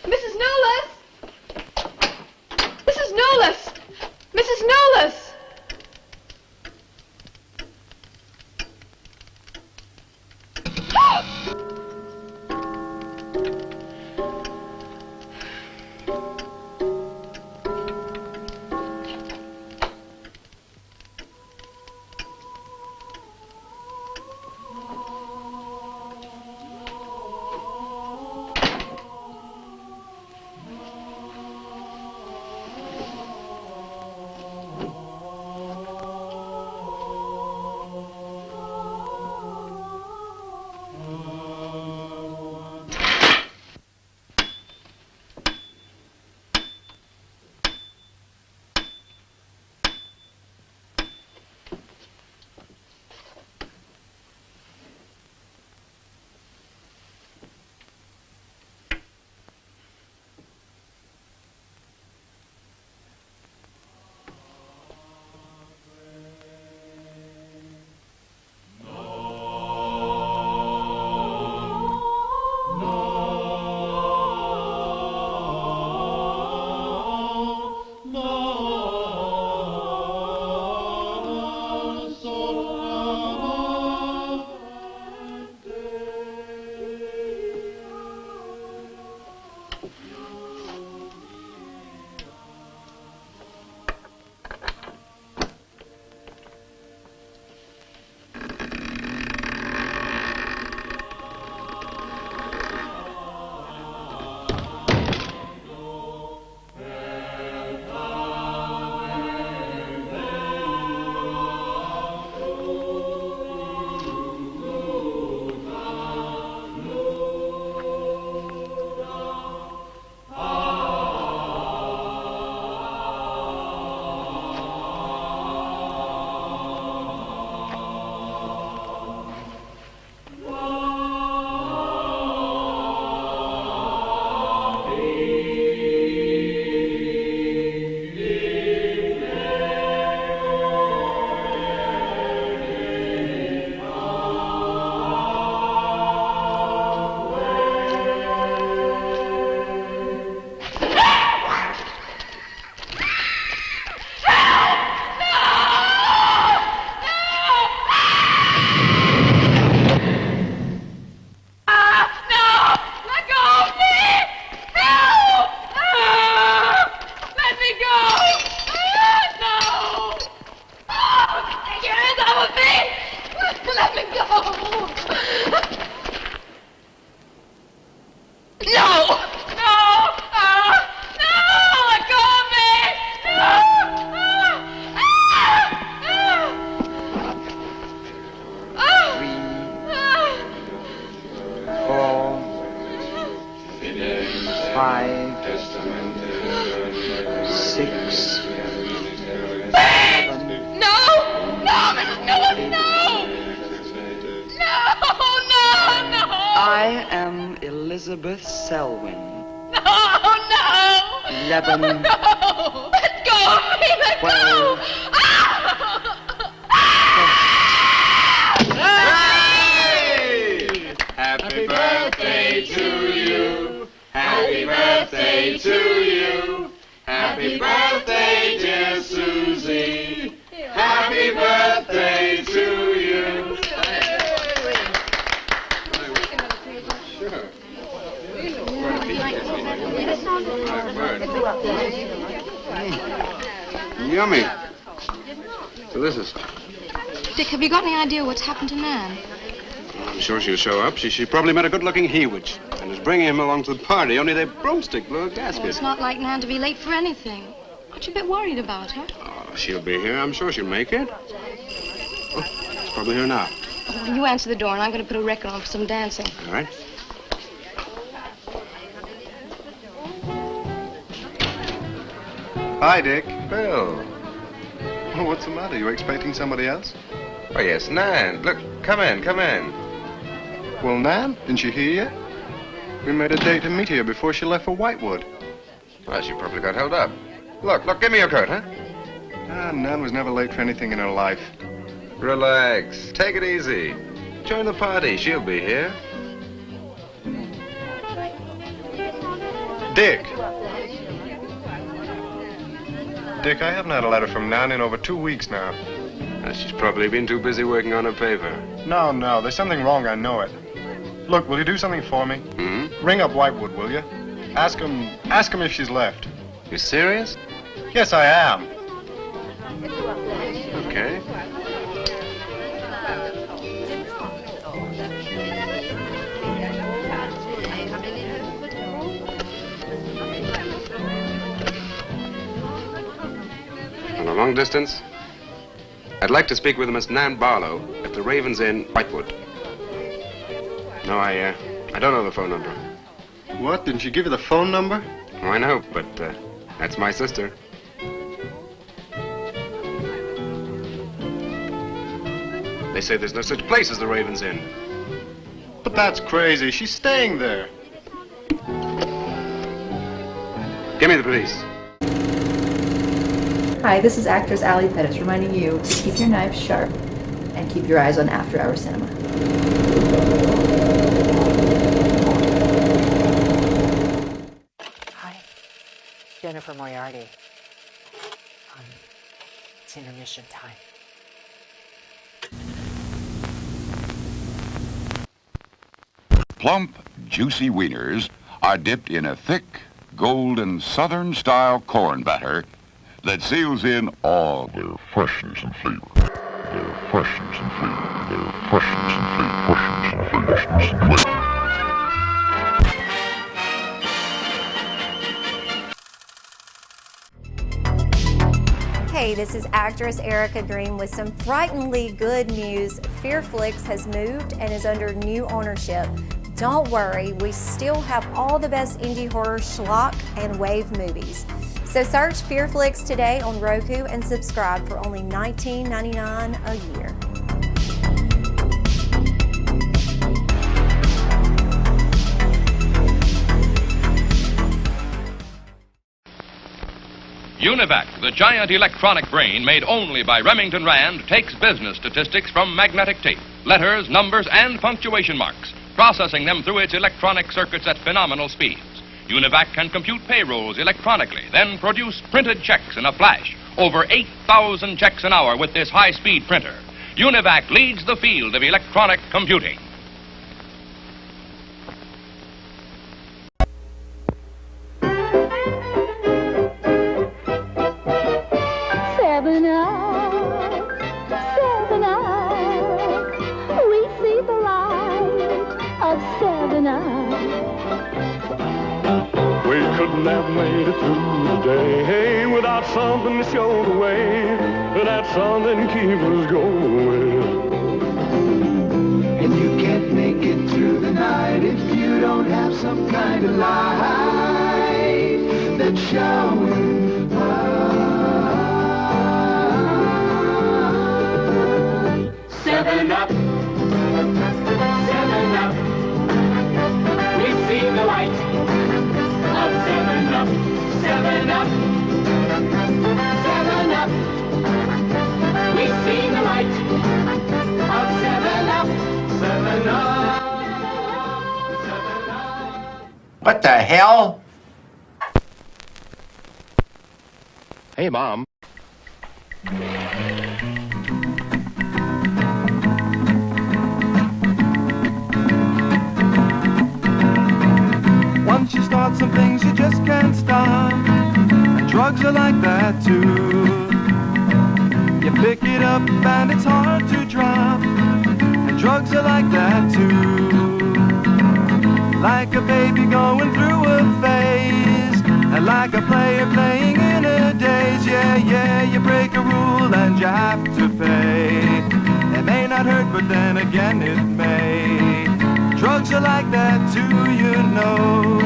Speaker 9: Mrs. Nolas! Mrs. Nolas! Mrs. Nolas!
Speaker 14: I am Elizabeth Selwyn.
Speaker 9: No, no!
Speaker 14: 11.
Speaker 9: No! Let go of me! Let
Speaker 14: 12.
Speaker 9: go!
Speaker 10: Happy birthday to you. Happy birthday to you. Happy birthday, dear Susie. Happy birthday to you. Yummy. Delicious.
Speaker 9: Dick, have you got any idea what's happened to Nan?
Speaker 10: I'm sure she'll show up. She probably met a good-looking Hewich and is bringing him along to the party, only their broomstick blew a gasket.
Speaker 9: Well, it's not like Nan to be late for anything. Aren't you a bit worried about her?
Speaker 10: Oh, she'll be here. I'm sure she'll make it. Oh, she's probably here now.
Speaker 9: Well, you answer the door, and I'm going to put a record on for some dancing.
Speaker 10: All right.
Speaker 11: Hi, Dick.
Speaker 10: Bill.
Speaker 11: Oh, what's the matter? You expecting somebody else?
Speaker 10: Oh, yes, Nan. Look, come in, come in.
Speaker 11: Well, Nan, didn't she hear you? We made a date to meet here before she left for Whitewood.
Speaker 10: Well, she probably got held up. Look, give me your coat, huh?
Speaker 11: Ah, Nan was never late for anything in her life.
Speaker 10: Relax. Take it easy. Join the party. She'll be here.
Speaker 11: Dick. Dick, I haven't had a letter from Nan in over 2 weeks now.
Speaker 10: She's probably been too busy working on her paper.
Speaker 11: No, there's something wrong, I know it. Look, will you do something for me?
Speaker 10: Hmm?
Speaker 11: Ring up Whitewood, will you? Ask him if she's left.
Speaker 10: You serious?
Speaker 11: Yes, I am.
Speaker 10: Okay. On a long distance, I'd like to speak with Miss Nan Barlow at the Raven's Inn, Whitewood. No, I don't know the phone number.
Speaker 11: What? Didn't she give you the phone number?
Speaker 10: Oh, I know, but that's my sister. They say there's no such place as the Raven's Inn.
Speaker 11: But that's crazy. She's staying there.
Speaker 10: Give me the police.
Speaker 3: Hi, this is actress Allie Pettis reminding you to keep your knives sharp and keep your eyes on after-hour cinema.
Speaker 4: Hi, Jennifer Moriarty. It's intermission time.
Speaker 20: Plump, juicy wieners are dipped in a thick, golden Southern-style corn batter that seals in all their freshness and flavor. Their freshness and flavor. Their freshness and flavor. Freshness and freshness and flavor.
Speaker 23: Hey, this is actress Erica Green with some frighteningly good news. Fearflix has moved and is under new ownership. Don't worry, we still have all the best indie horror, schlock, and wave movies. So search Fearflix today on Roku and subscribe for only $19.99 a year.
Speaker 24: Univac, the giant electronic brain made only by Remington Rand, takes business statistics from magnetic tape, letters, numbers, and punctuation marks, processing them through its electronic circuits at phenomenal speeds. Univac can compute payrolls electronically, then produce printed checks in a flash. Over 8,000 checks an hour with this high-speed printer. Univac leads the field of electronic computing.
Speaker 17: Never made it through the day without something to show the way. That something keeps us going.
Speaker 25: And you can't make it through the night if you don't have some kind of light that's showing.
Speaker 17: 7 Up, 7 Up. We've seen the light. 7 Up, 7 Up, 7 Up. We've seen the light of 7 Up, 7 Up, 7 Up.
Speaker 26: What the hell?
Speaker 5: Hey, Mom.
Speaker 27: Once you start some things you just can't stop, and drugs are like that too. You pick it up and it's hard to drop, and drugs are like that too. Like a baby going through a phase, and like a player playing in a daze. Yeah, yeah, you break a rule and you have to pay. It may not hurt, but then again it may. Drugs are like that too, you know.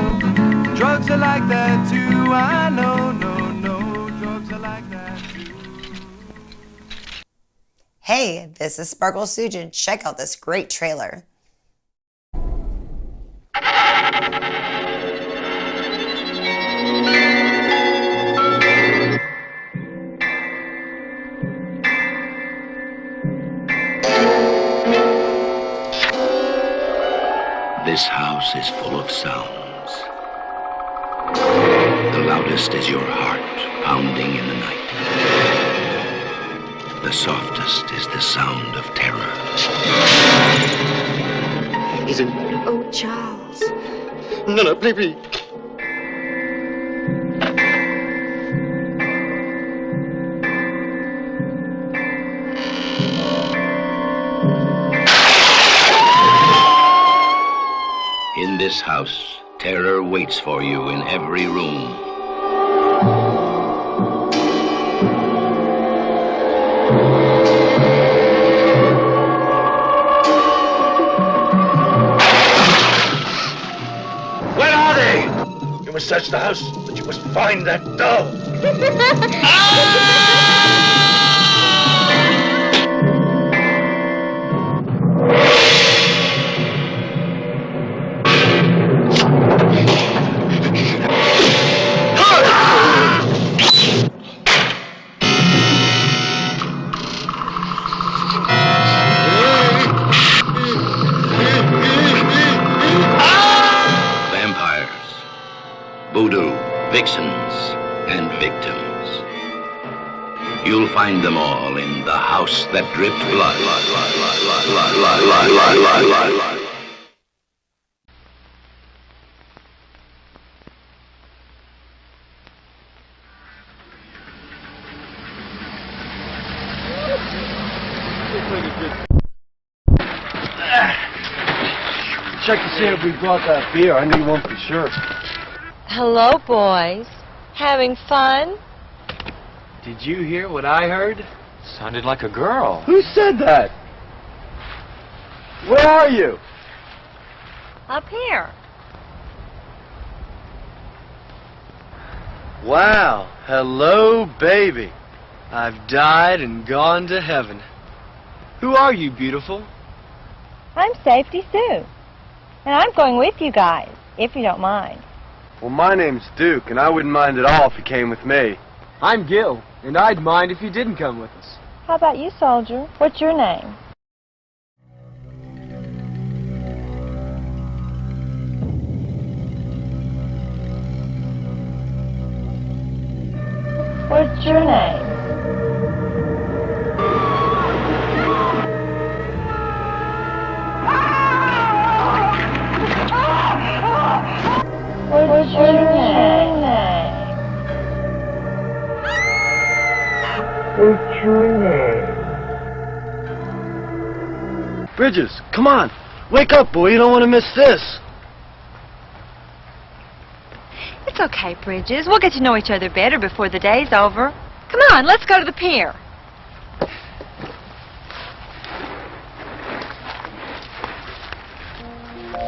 Speaker 27: Drugs are like that too, I know, no, drugs are like that too.
Speaker 6: Hey, this is Sparkle Sujin. Check out this great trailer.
Speaker 7: This house is full of sounds. The loudest is your heart pounding in the night. The softest is the sound of terror.
Speaker 8: Is it?
Speaker 6: Oh, Charles.
Speaker 8: No, please.
Speaker 7: In this house, terror waits for you in every room.
Speaker 1: Where are they? You must search the house, but you must find that dog.
Speaker 7: Vampires, voodoo, vixens, and victims. You'll find them all in the house that dripped blood.
Speaker 11: Check to see if we brought that beer. I knew you won't be sure.
Speaker 12: Hello, boys. Having fun?
Speaker 11: Did you hear what I heard?
Speaker 15: Sounded like a girl.
Speaker 11: Who said that? Where are you?
Speaker 12: Up here.
Speaker 11: Wow. Hello, baby. I've died and gone to heaven. Who are you, beautiful?
Speaker 12: I'm Safety Sue. And I'm going with you guys, if you don't mind.
Speaker 11: Well, my name's Duke, and I wouldn't mind at all if you came with me. I'm Gil, and I'd mind if you didn't come with us.
Speaker 12: How about you, soldier? What's your name? What's your name? What's your name? What's your name?
Speaker 11: Bridges, come on. Wake up, boy. You don't want to miss this.
Speaker 12: It's okay, Bridges. We'll get to know each other better before the day's over. Come on, let's go to the pier.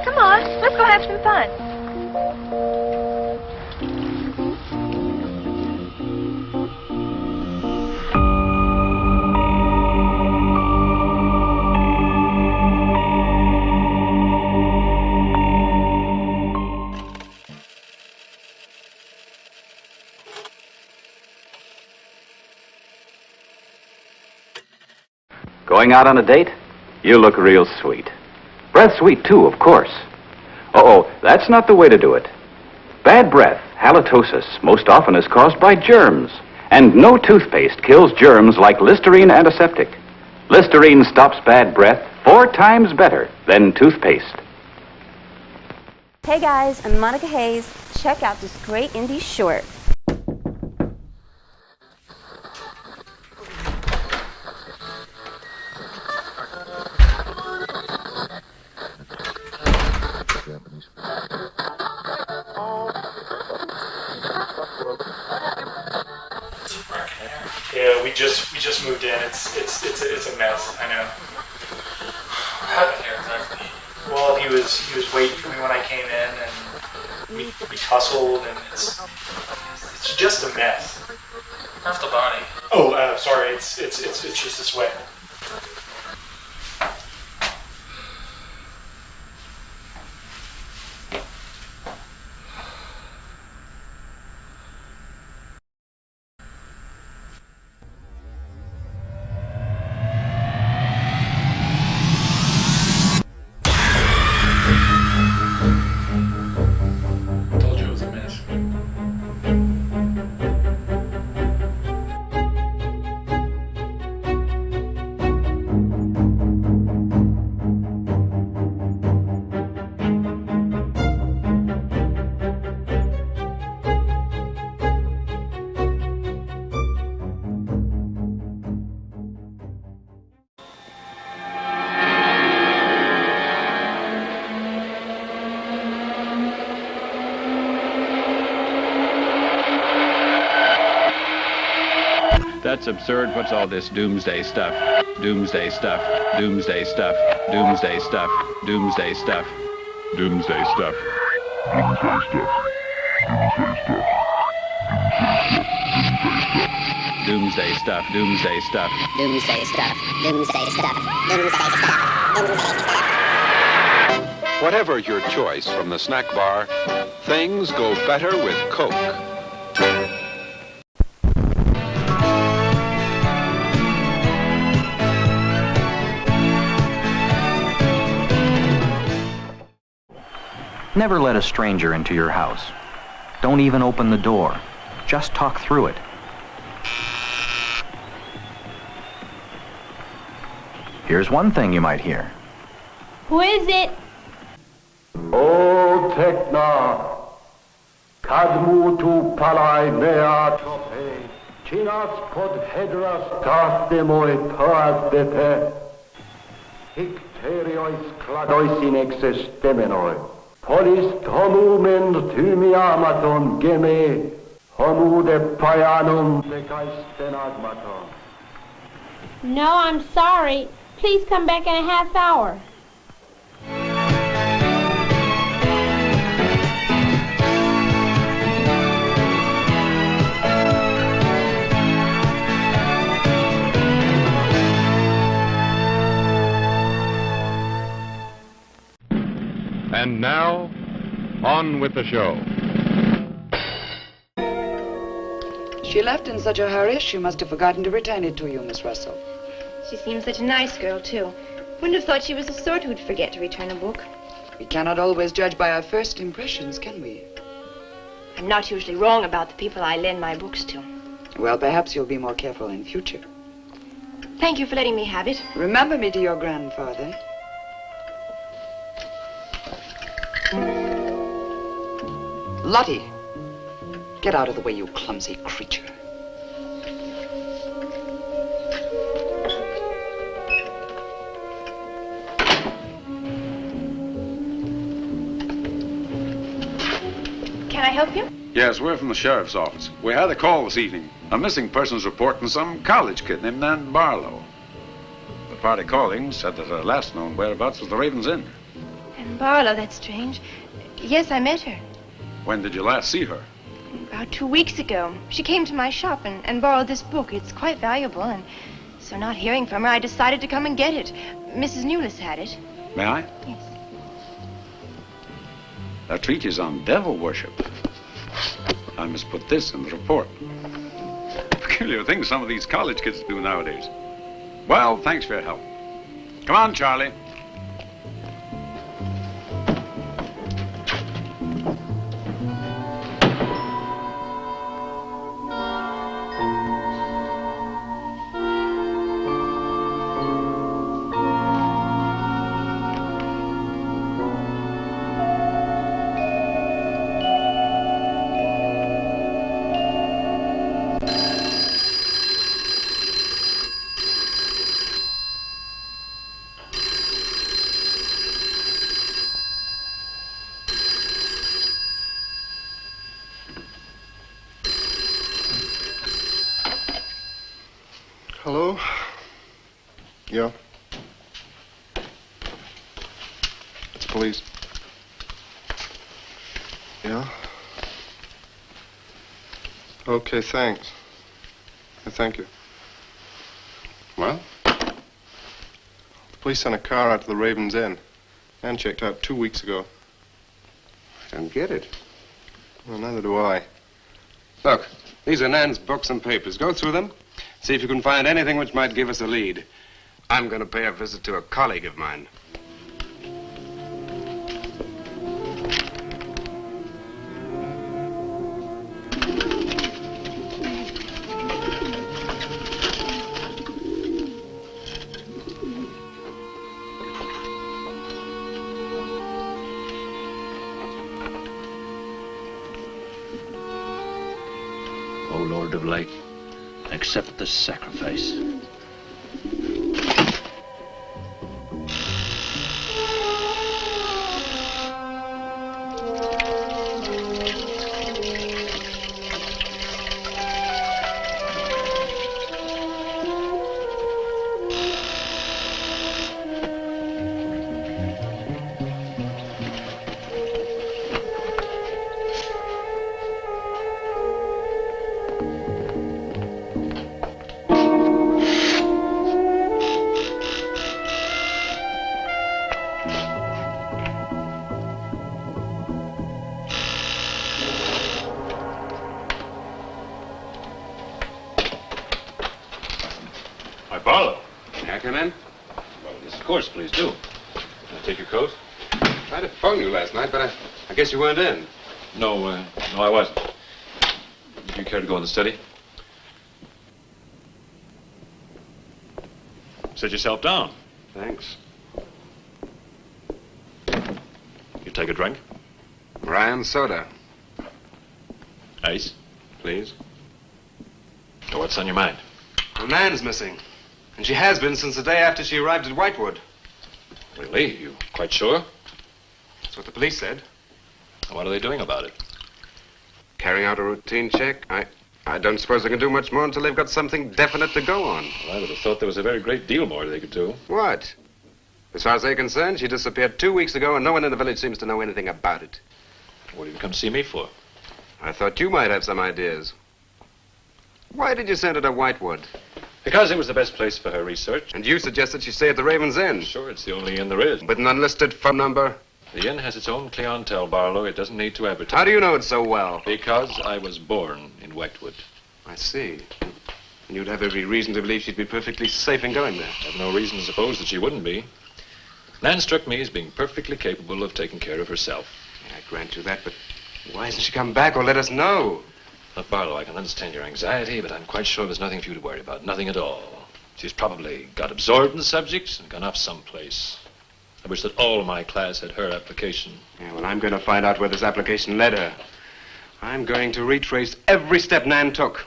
Speaker 12: Come on, let's go have some fun.
Speaker 16: Going out on a date? You look real sweet. Breath sweet, too, of course. Uh-oh, that's not the way to do it. Bad breath, halitosis, most often is caused by germs. And no toothpaste kills germs like Listerine Antiseptic. Listerine stops bad breath 4 times better than toothpaste.
Speaker 26: Hey guys, I'm Monica Hayes. Check out this great indie short.
Speaker 2: Yeah, we just moved in. It's a mess. I know.
Speaker 15: What happened here exactly?
Speaker 2: Well, he was waiting for me when I came in, and we tussled, and it's just a mess.
Speaker 15: How's the body?
Speaker 2: Oh, sorry. It's just this way.
Speaker 15: Told you it was a mess.
Speaker 16: That's absurd. What's all this doomsday stuff? Doomsday stuff. Doomsday stuff. Doomsday stuff. Doomsday stuff. Doomsday stuff. Doomsday stuff. Doomsday stuff.
Speaker 13: Doomsday stuff. Doomsday stuff. Doomsday stuff. Doomsday stuff.
Speaker 14: Whatever your choice from the snack bar, things go better with Coke.
Speaker 18: Never let a stranger into your house. Don't even open the door. Just talk through it. Here's one thing you might hear.
Speaker 12: Who is it?
Speaker 19: O Tekna, Kadmu tu palai mea tope, Chinas pod hedras tastemoi toas depe, Hicteriois cladois in existemenoi, Polis tomumen tumiamaton geme, Homu de payanum decaistenagmaton.
Speaker 12: No, I'm sorry. Please come back in a half hour.
Speaker 20: And now, on with the show.
Speaker 21: She left in such a hurry, she must have forgotten to return it to you, Miss Russell.
Speaker 9: She seems such a nice girl, too. Wouldn't have thought she was the sort who'd forget to return a book.
Speaker 21: We cannot always judge by our first impressions, can we?
Speaker 9: I'm not usually wrong about the people I lend my books to.
Speaker 21: Well, perhaps you'll be more careful in future.
Speaker 9: Thank you for letting me have it.
Speaker 21: Remember me to your grandfather. Lottie, get out of the way, you clumsy creature.
Speaker 9: Can I help you?
Speaker 14: Yes, we're from the sheriff's office. We had a call this evening. A missing persons report from some college kid named Nan Barlow. The party calling said that her last known whereabouts was the Raven's Inn.
Speaker 9: And Barlow, that's strange. Yes, I met her.
Speaker 14: When did you last see her?
Speaker 9: About 2 weeks ago. She came to my shop and borrowed this book. It's quite valuable, and so not hearing from her, I decided to come and get it. Mrs. Newless had it.
Speaker 14: May I?
Speaker 9: Yes.
Speaker 14: That treatise on devil worship. I must put this in the report. Peculiar things some of these college kids do nowadays. Well, thanks for your help. Come on, Charlie.
Speaker 11: Hello? Yeah? It's police. Yeah? Okay, thanks. Thank you. Well? The police sent a car out to the Raven's Inn. Ann checked out 2 weeks ago.
Speaker 3: I don't get it.
Speaker 11: Well, neither do I.
Speaker 3: Look, these are Nan's books and papers. Go through them. See if you can find anything which might give us a lead. I'm going to pay a visit to a colleague of mine.
Speaker 4: O Lord of Light, accept this sacrifice.
Speaker 14: Barlow.
Speaker 3: May I come in?
Speaker 14: Well, yes, of course, please do. Can I take your coat?
Speaker 3: I tried to phone you last night, but I guess you weren't in.
Speaker 14: No, I wasn't. Would you care to go in the study? Sit yourself down.
Speaker 3: Thanks.
Speaker 14: You take a drink?
Speaker 3: Ryan soda.
Speaker 14: Ice?
Speaker 3: Please.
Speaker 14: So what's on your mind?
Speaker 3: Well, Nan's missing. And she has been since the day after she arrived at Whitewood.
Speaker 14: Really? You quite sure?
Speaker 3: That's what the police said.
Speaker 14: What are they doing about it?
Speaker 3: Carrying out a routine check. I don't suppose they can do much more until they've got something definite to go on.
Speaker 14: Well, I would have thought there was a very great deal more they could do.
Speaker 3: What? As far as they're concerned, she disappeared 2 weeks ago and no one in the village seems to know anything about it.
Speaker 14: What did you come to see me for?
Speaker 3: I thought you might have some ideas. Why did you send her to Whitewood?
Speaker 14: Because it was the best place for her research.
Speaker 3: And you suggested she stay at the Raven's Inn.
Speaker 14: Sure, it's the only inn there is.
Speaker 3: With an unlisted phone number?
Speaker 14: The inn has its own clientele, Barlow. It doesn't need to advertise.
Speaker 3: How do you know it so well?
Speaker 14: Because I was born in Whitewood.
Speaker 3: I see. And you'd have every reason to believe she'd be perfectly safe in going there.
Speaker 14: I have no reason to suppose that she wouldn't be. Nan struck me as being perfectly capable of taking care of herself.
Speaker 3: Yeah, I grant you that, but why hasn't she come back or let us know?
Speaker 14: Look, Barlow, I can understand your anxiety, but I'm quite sure there's nothing for you to worry about. Nothing at all. She's probably got absorbed in the subject and gone off someplace. I wish that all my class had her application.
Speaker 3: Yeah, well, I'm going to find out where this application led her. I'm going to retrace every step Nan took.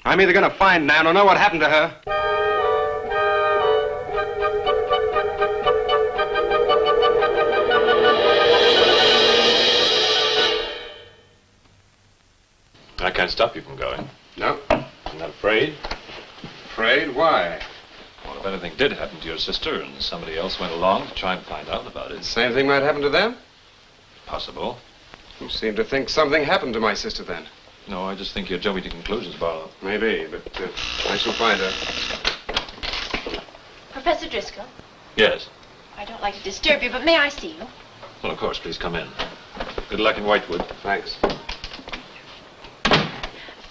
Speaker 3: I'm either going to find Nan or know what happened to her.
Speaker 14: I can't stop you from going.
Speaker 3: No.
Speaker 14: I'm not afraid.
Speaker 3: Afraid? Why?
Speaker 14: Well, if anything did happen to your sister and somebody else went along to try and find out about it.
Speaker 3: Same thing might happen to them?
Speaker 14: Possible.
Speaker 3: You seem to think something happened to my sister then.
Speaker 14: No, I just think you're jumping to conclusions, Barlow.
Speaker 3: Maybe, but I shall find her.
Speaker 10: Professor Driscoll,
Speaker 14: Yes.
Speaker 10: I don't like to disturb you, but may I see you?
Speaker 14: Well, of course, please come in. Good luck in Whitewood.
Speaker 3: Thanks.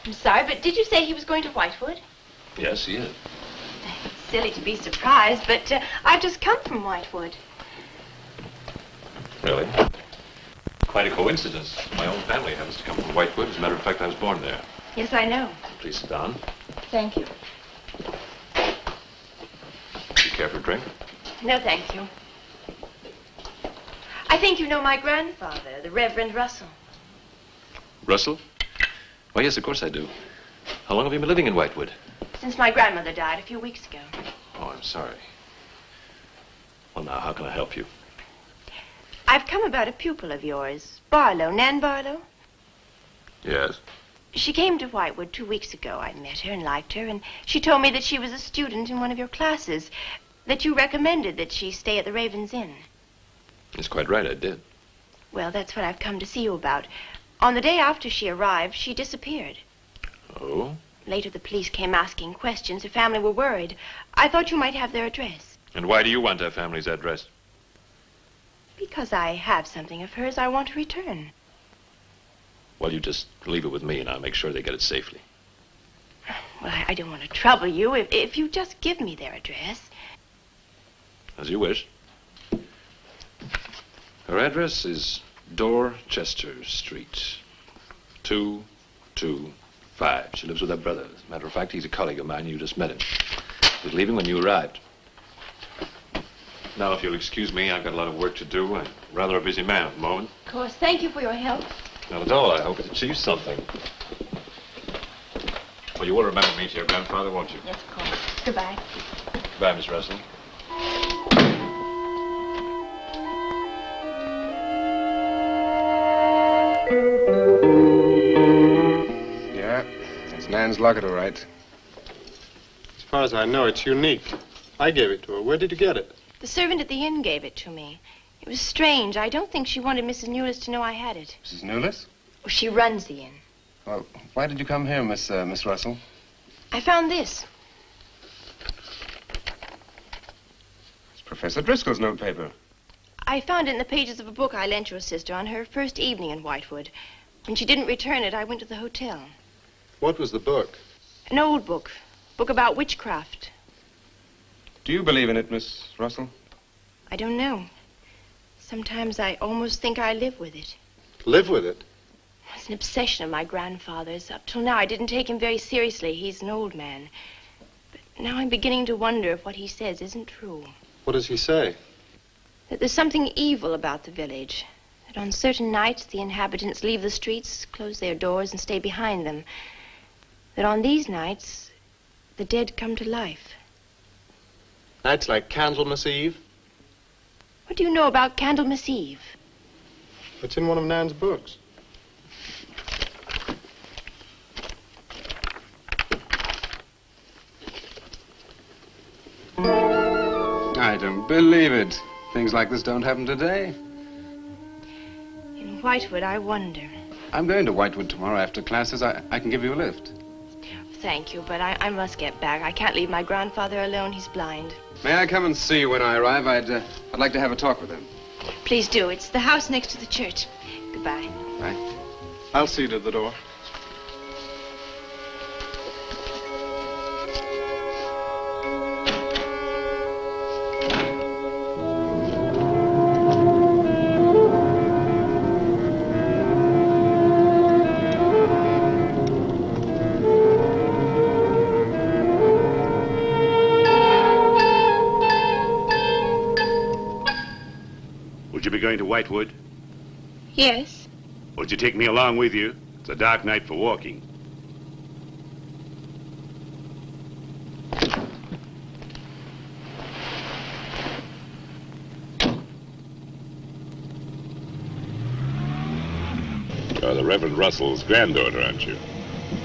Speaker 10: I'm sorry, but did you say he was going to Whitewood?
Speaker 14: Yes, he is.
Speaker 10: It's silly to be surprised, but I've just come from Whitewood.
Speaker 14: Really? Quite a coincidence. My own family happens to come from Whitewood. As a matter of fact, I was born there.
Speaker 10: Yes, I know.
Speaker 14: Please sit down.
Speaker 10: Thank you.
Speaker 14: Do you care for a drink?
Speaker 10: No, thank you. I think you know my grandfather, the Reverend Russell.
Speaker 14: Russell? Why, yes, of course I do. How long have you been living in Whitewood?
Speaker 10: Since my grandmother died a few weeks ago.
Speaker 14: Oh, I'm sorry. Well, now, how can I help you?
Speaker 10: I've come about a pupil of yours, Barlow, Nan Barlow.
Speaker 14: Yes.
Speaker 10: She came to Whitewood 2 weeks ago. I met her and liked her, and she told me that she was a student in one of your classes, that you recommended that she stay at the Raven's Inn.
Speaker 3: That's quite right, I did.
Speaker 10: Well, that's what I've come to see you about. On the day after she arrived, she disappeared.
Speaker 3: Oh?
Speaker 10: Later, the police came asking questions. Her family were worried. I thought you might have their address.
Speaker 3: And why do you want her family's address?
Speaker 10: Because I have something of hers I want to return.
Speaker 3: Well, you just leave it with me, and I'll make sure they get it safely.
Speaker 10: Well, I don't want to trouble you. If you just give me their address.
Speaker 3: As you wish. Her address is Dorchester Street, 225. She lives with her brother. As a matter of fact, he's a colleague of mine. You just met him. He was leaving when you arrived. Now, if you'll excuse me, I've got a lot of work to do. I'm rather a busy man at the moment.
Speaker 10: Of course. Thank you for your help.
Speaker 3: Not at all. I hope it achieves something. Well, you will remember me to your grandfather, won't you?
Speaker 10: Yes, of course. Goodbye.
Speaker 3: Goodbye, Miss Russell.
Speaker 11: Yeah, it's Nan's locket, all right. As far as I know, it's unique. I gave it to her. Where did you get it?
Speaker 10: The servant at the inn gave it to me. It was strange. I don't think she wanted Mrs. Newless to know I had it.
Speaker 3: Mrs. Newless?
Speaker 10: Oh, she runs the inn.
Speaker 3: Well, why did you come here, Miss Russell?
Speaker 10: I found this.
Speaker 3: It's Professor Driscoll's notepaper.
Speaker 10: I found it in the pages of a book I lent your sister on her first evening in Whitewood. When she didn't return it, I went to the hotel.
Speaker 11: What was the book?
Speaker 10: An old book. Book about witchcraft.
Speaker 3: Do you believe in it, Miss Russell?
Speaker 10: I don't know. Sometimes I almost think I live with it.
Speaker 11: Live with it?
Speaker 10: It's an obsession of my grandfather's. Up till now, I didn't take him very seriously. He's an old man. But now I'm beginning to wonder if what he says isn't true.
Speaker 11: What does he say?
Speaker 10: That there's something evil about the village. That on certain nights, the inhabitants leave the streets, close their doors, and stay behind them. That on these nights, the dead come to life.
Speaker 11: Nights like Candlemas Eve?
Speaker 10: What do you know about Candlemas Eve?
Speaker 11: It's in one of Nan's books.
Speaker 3: I don't believe it. Things like this don't happen today.
Speaker 10: In Whitewood, I wonder.
Speaker 3: I'm going to Whitewood tomorrow after classes. I can give you a lift.
Speaker 10: Thank you, but I must get back. I can't leave my grandfather alone. He's blind.
Speaker 3: May I come and see you when I arrive? I'd like to have a talk with him.
Speaker 10: Please do. It's the house next to the church. Goodbye.
Speaker 3: Bye.
Speaker 11: I'll see you to the door.
Speaker 5: Would you be going to Whitewood?
Speaker 10: Yes.
Speaker 5: Would you take me along with you? It's a dark night for walking. You're the Reverend Russell's granddaughter, aren't you?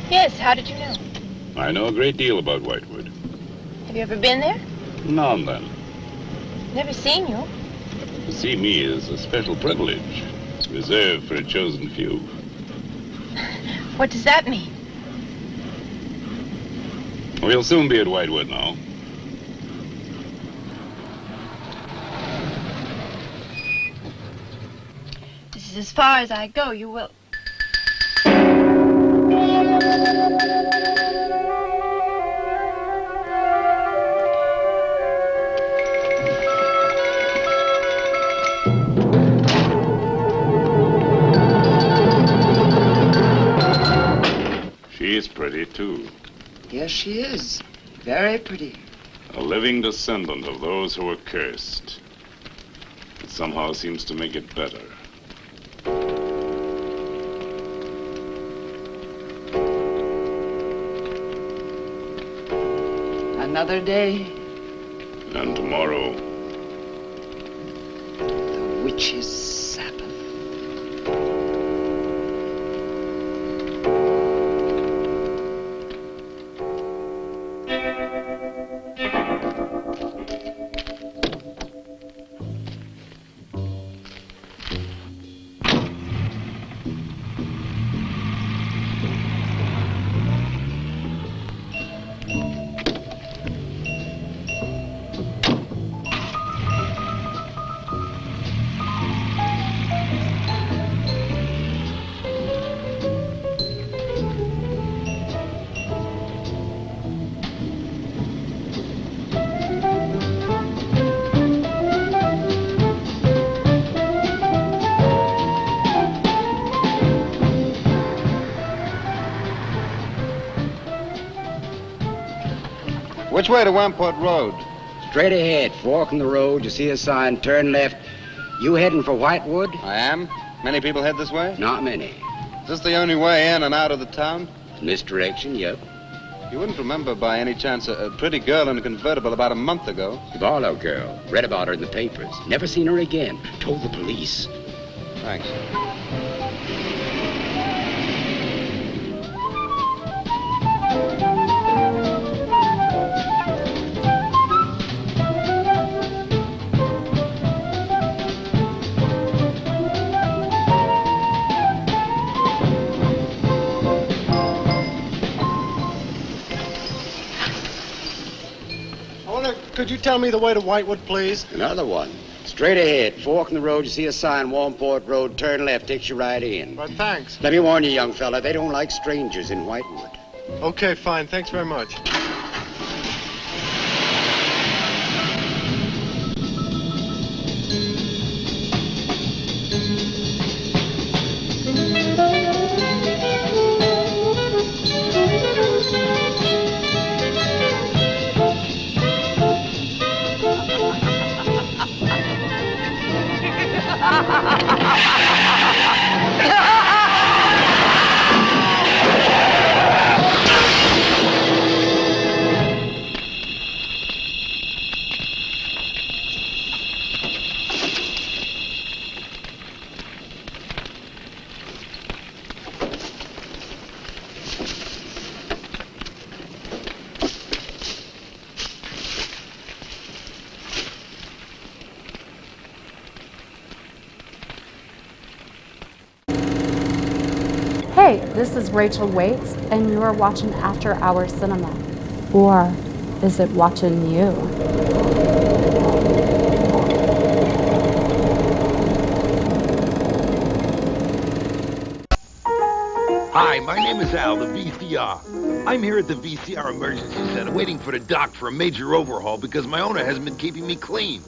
Speaker 10: Yes, how did you know?
Speaker 5: I know a great deal about Whitewood.
Speaker 10: Have you ever been there?
Speaker 5: Now and then.
Speaker 10: Never seen you.
Speaker 5: To see me is a special privilege, reserved for a chosen few.
Speaker 10: What does that mean?
Speaker 5: We'll soon be at Whitewood now.
Speaker 10: This is as far as I go. You will...
Speaker 5: She's pretty, too.
Speaker 21: Yes, she is. Very pretty.
Speaker 5: A living descendant of those who were cursed. It somehow seems to make it better.
Speaker 21: Another day.
Speaker 5: And tomorrow.
Speaker 21: The witch's.
Speaker 3: Which way to Wamport Road?
Speaker 6: Straight ahead, fork in the road, you see a sign, turn left. You heading for Whitewood?
Speaker 3: I am. Many people head this way?
Speaker 6: Not many.
Speaker 3: Is this the only way in and out of the town?
Speaker 6: In this direction, yep.
Speaker 3: You wouldn't remember by any chance a pretty girl in a convertible about a month ago?
Speaker 6: The Barlow girl. Read about her in the papers. Never seen her again. Told the police.
Speaker 3: Thanks.
Speaker 8: Could you tell me the way to Whitewood, please?
Speaker 6: Another one. Straight ahead, fork in the road, you see a sign, Wamport Road, turn left, takes you right in.
Speaker 8: But thanks.
Speaker 6: Let me warn you, young fella, they don't like strangers in Whitewood.
Speaker 8: Okay, fine. Thanks very much.
Speaker 17: Hey, this is Rachel Waits, and you are watching After Hours Cinema. Or is it watching you?
Speaker 22: Hi, my name is Al, the VCR. I'm here at the VCR Emergency Center waiting for the doc for a major overhaul because my owner hasn't been keeping me clean.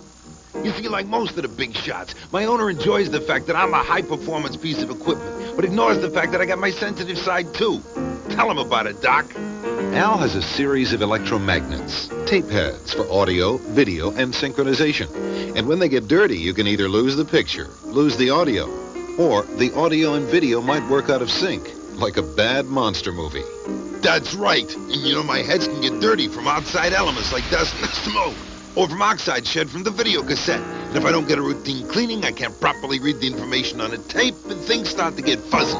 Speaker 22: You see, like most of the big shots, my owner enjoys the fact that I'm a high-performance piece of equipment, but ignores the fact that I got my sensitive side, too. Tell him about it, Doc.
Speaker 23: Al has a series of electromagnets, tape heads for audio, video, and synchronization. And when they get dirty, you can either lose the picture, lose the audio, or the audio and video might work out of sync, like a bad monster movie.
Speaker 22: That's right. And you know, my heads can get dirty from outside elements like dust and smoke, or from oxide shed from the video cassette. And if I don't get a routine cleaning, I can't properly read the information on the tape, and things start to get fuzzy.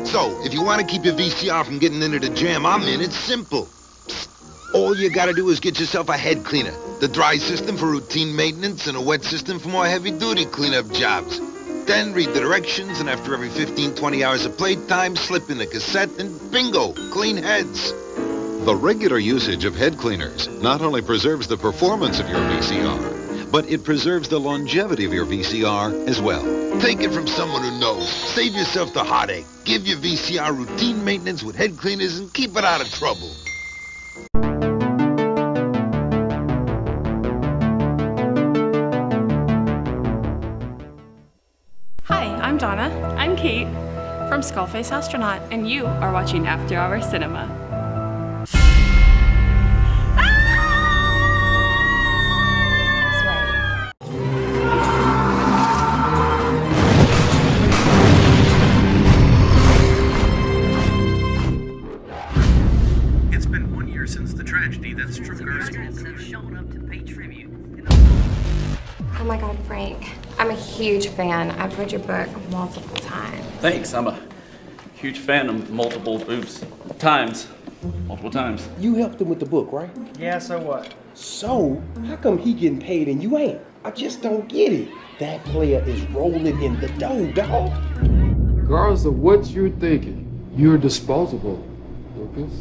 Speaker 22: So, if you want to keep your VCR from getting into the jam I'm in, it's simple. Psst. All you gotta do is get yourself a head cleaner. The dry system for routine maintenance and a wet system for more heavy-duty cleanup jobs. Then read the directions, and after every 15-20 hours of playtime, slip in the cassette, and bingo, clean heads.
Speaker 23: The regular usage of head cleaners not only preserves the performance of your VCR, but it preserves the longevity of your VCR as well.
Speaker 22: Take it from someone who knows. Save yourself the heartache. Give your VCR routine maintenance with head cleaners and keep it out of trouble.
Speaker 24: Hi, I'm Donna. I'm Kate from Skullface Astronaut, and you are watching After Hours Cinema.
Speaker 25: It's been 1 year since the tragedy that struck our school. Have shown up to pay tribute.
Speaker 27: Oh my God, Frank. I'm a huge fan. I've read your book multiple times.
Speaker 15: Thanks. I'm a huge fan of multiple times.
Speaker 28: You helped him with the book, right?
Speaker 2: Yeah, so what?
Speaker 28: So, how come he getting paid and you ain't? I just don't get it. That player is rolling in the dough, dog.
Speaker 29: Regardless of what you're thinking, you're disposable, Lucas.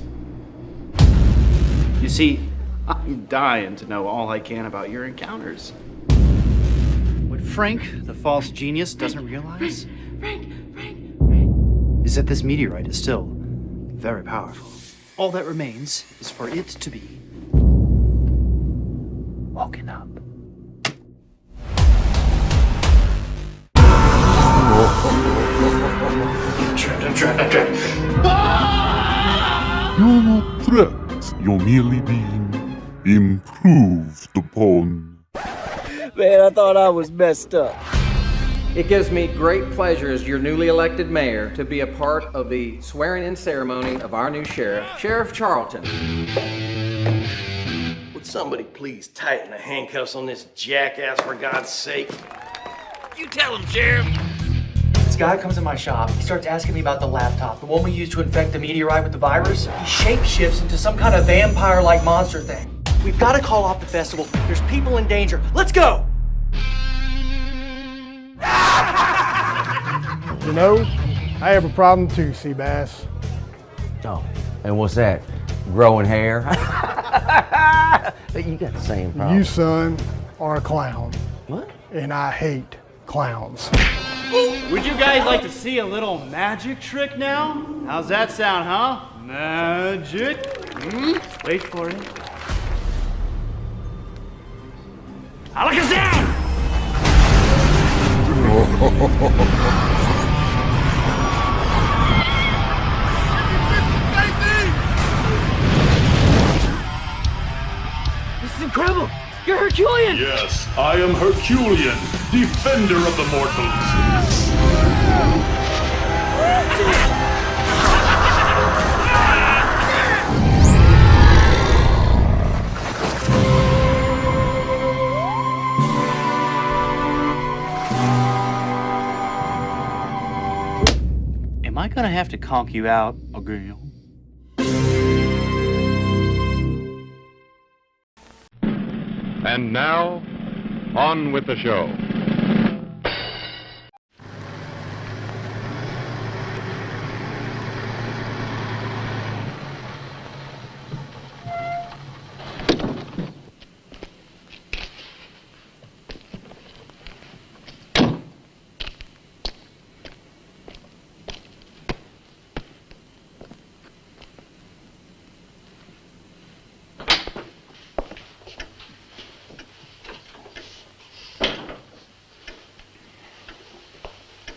Speaker 2: You see, I'm dying to know all I can about your encounters. What Frank, the false genius, doesn't realize is that this meteorite is still very powerful. All that remains is for it to be woken up. I'm trapped.
Speaker 5: You're not trapped. You're merely being
Speaker 1: improved upon.
Speaker 7: Man, I thought I was messed up.
Speaker 12: It gives me great pleasure as your newly elected mayor to be a part of the swearing-in ceremony of our new sheriff, Sheriff Charlton.
Speaker 28: Would somebody please tighten the handcuffs on this jackass, for God's sake?
Speaker 25: You tell him, Sheriff.
Speaker 13: This guy comes in my shop. He starts asking me about the laptop, the one we used to infect the meteorite with the virus. He shapeshifts into some kind of vampire-like monster thing. We've got to call off the festival. There's people in danger. Let's go!
Speaker 16: You know, I have a problem too, Seabass.
Speaker 18: Oh, and what's that? Growing hair? You got the same problem.
Speaker 16: You, son, are a clown.
Speaker 18: What?
Speaker 16: And I hate clowns.
Speaker 2: Would you guys like to see a little magic trick now? How's that sound, huh? Magic? Wait for it. Alakazam!
Speaker 25: This is incredible. You're Herculean.
Speaker 19: Yes, I am Herculean, defender of the mortals.
Speaker 2: Am I gonna have to conk you out again?
Speaker 20: And now, on with the show.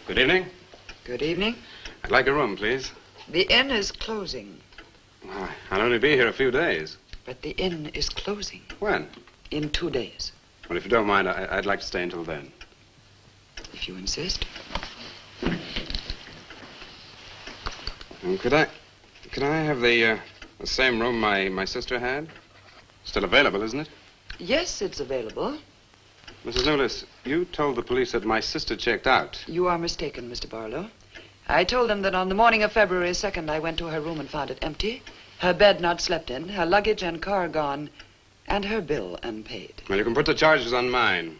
Speaker 3: Good evening.
Speaker 21: Good evening.
Speaker 3: I'd like a room, please.
Speaker 21: The inn is closing,
Speaker 3: I'll only be here a few days.
Speaker 21: but the inn is closing
Speaker 3: When?
Speaker 21: in 2 days,
Speaker 3: Well, if you don't mind, I'd like to stay until then.
Speaker 21: if you insist.
Speaker 3: Could I have the same room my sister had? Still available, isn't it?
Speaker 21: Yes, it's available.
Speaker 3: Mrs. Lewis, you told the police that my sister checked out.
Speaker 21: You are mistaken, Mr. Barlow. I told them that on the morning of February 2nd, I went to her room and found it empty, her bed not slept in, her luggage and car gone, and her bill unpaid.
Speaker 3: Well, you can put the charges on mine.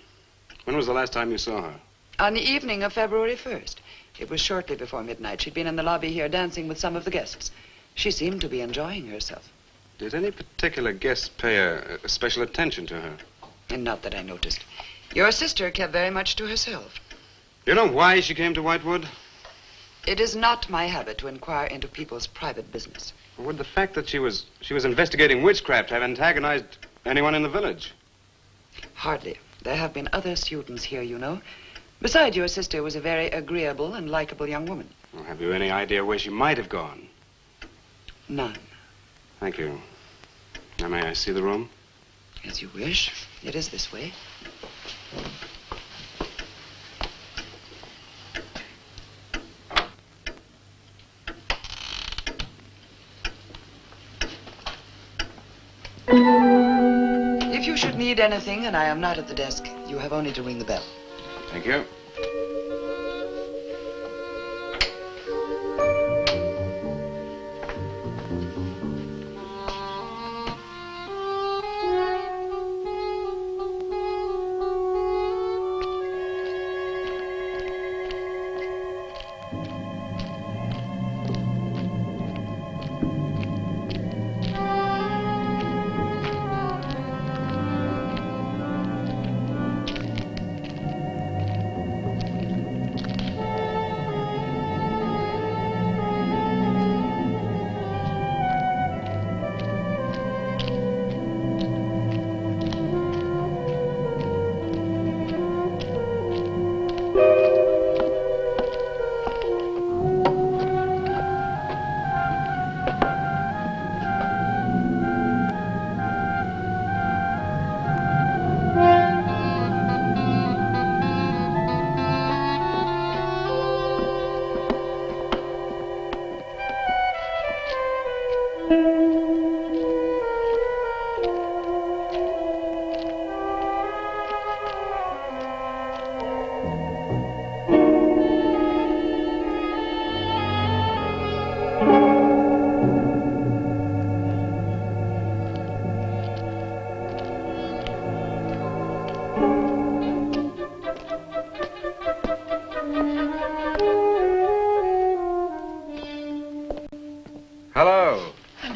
Speaker 3: When was the last time you saw her?
Speaker 21: On the evening of February 1st. It was shortly before midnight. She'd been in the lobby here dancing with some of the guests. She seemed to be enjoying herself.
Speaker 3: Did any particular guest pay a special attention to her?
Speaker 21: And not that I noticed. Your sister kept very much to herself.
Speaker 3: You know why she came to Whitewood?
Speaker 21: It is not my habit to inquire into people's private business.
Speaker 3: Would the fact that she was investigating witchcraft have antagonized anyone in the village?
Speaker 21: Hardly. There have been other students here, you know. Besides, your sister was a very agreeable and likable young woman.
Speaker 3: Well, have you any idea where she might have gone?
Speaker 21: None.
Speaker 3: Thank you. Now, may I see the room?
Speaker 21: As you wish. It is this way. If you should need anything and I am not at the desk, you have only to ring the bell.
Speaker 3: Thank you.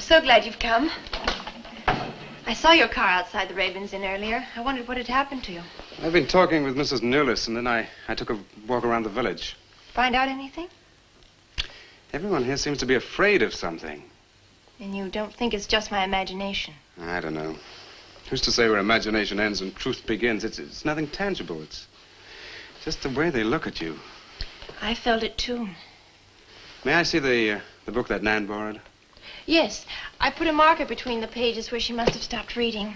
Speaker 1: so glad you've come. I saw your car outside the Ravens Inn earlier. I wondered what had happened to you.
Speaker 3: I've been talking with Mrs. Newless, and then I took a walk around the village.
Speaker 1: Find out anything?
Speaker 3: Everyone here seems to be afraid of something.
Speaker 1: And you don't think it's just my imagination?
Speaker 3: I don't know. Who's to say where imagination ends and truth begins? It's nothing tangible. It's just the way they look at you.
Speaker 1: I felt it too.
Speaker 3: May I see the book that Nan borrowed?
Speaker 1: Yes, I put a marker between the pages where she must have stopped reading.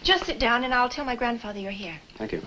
Speaker 1: Just sit down and I'll tell my grandfather you're here.
Speaker 3: Thank you.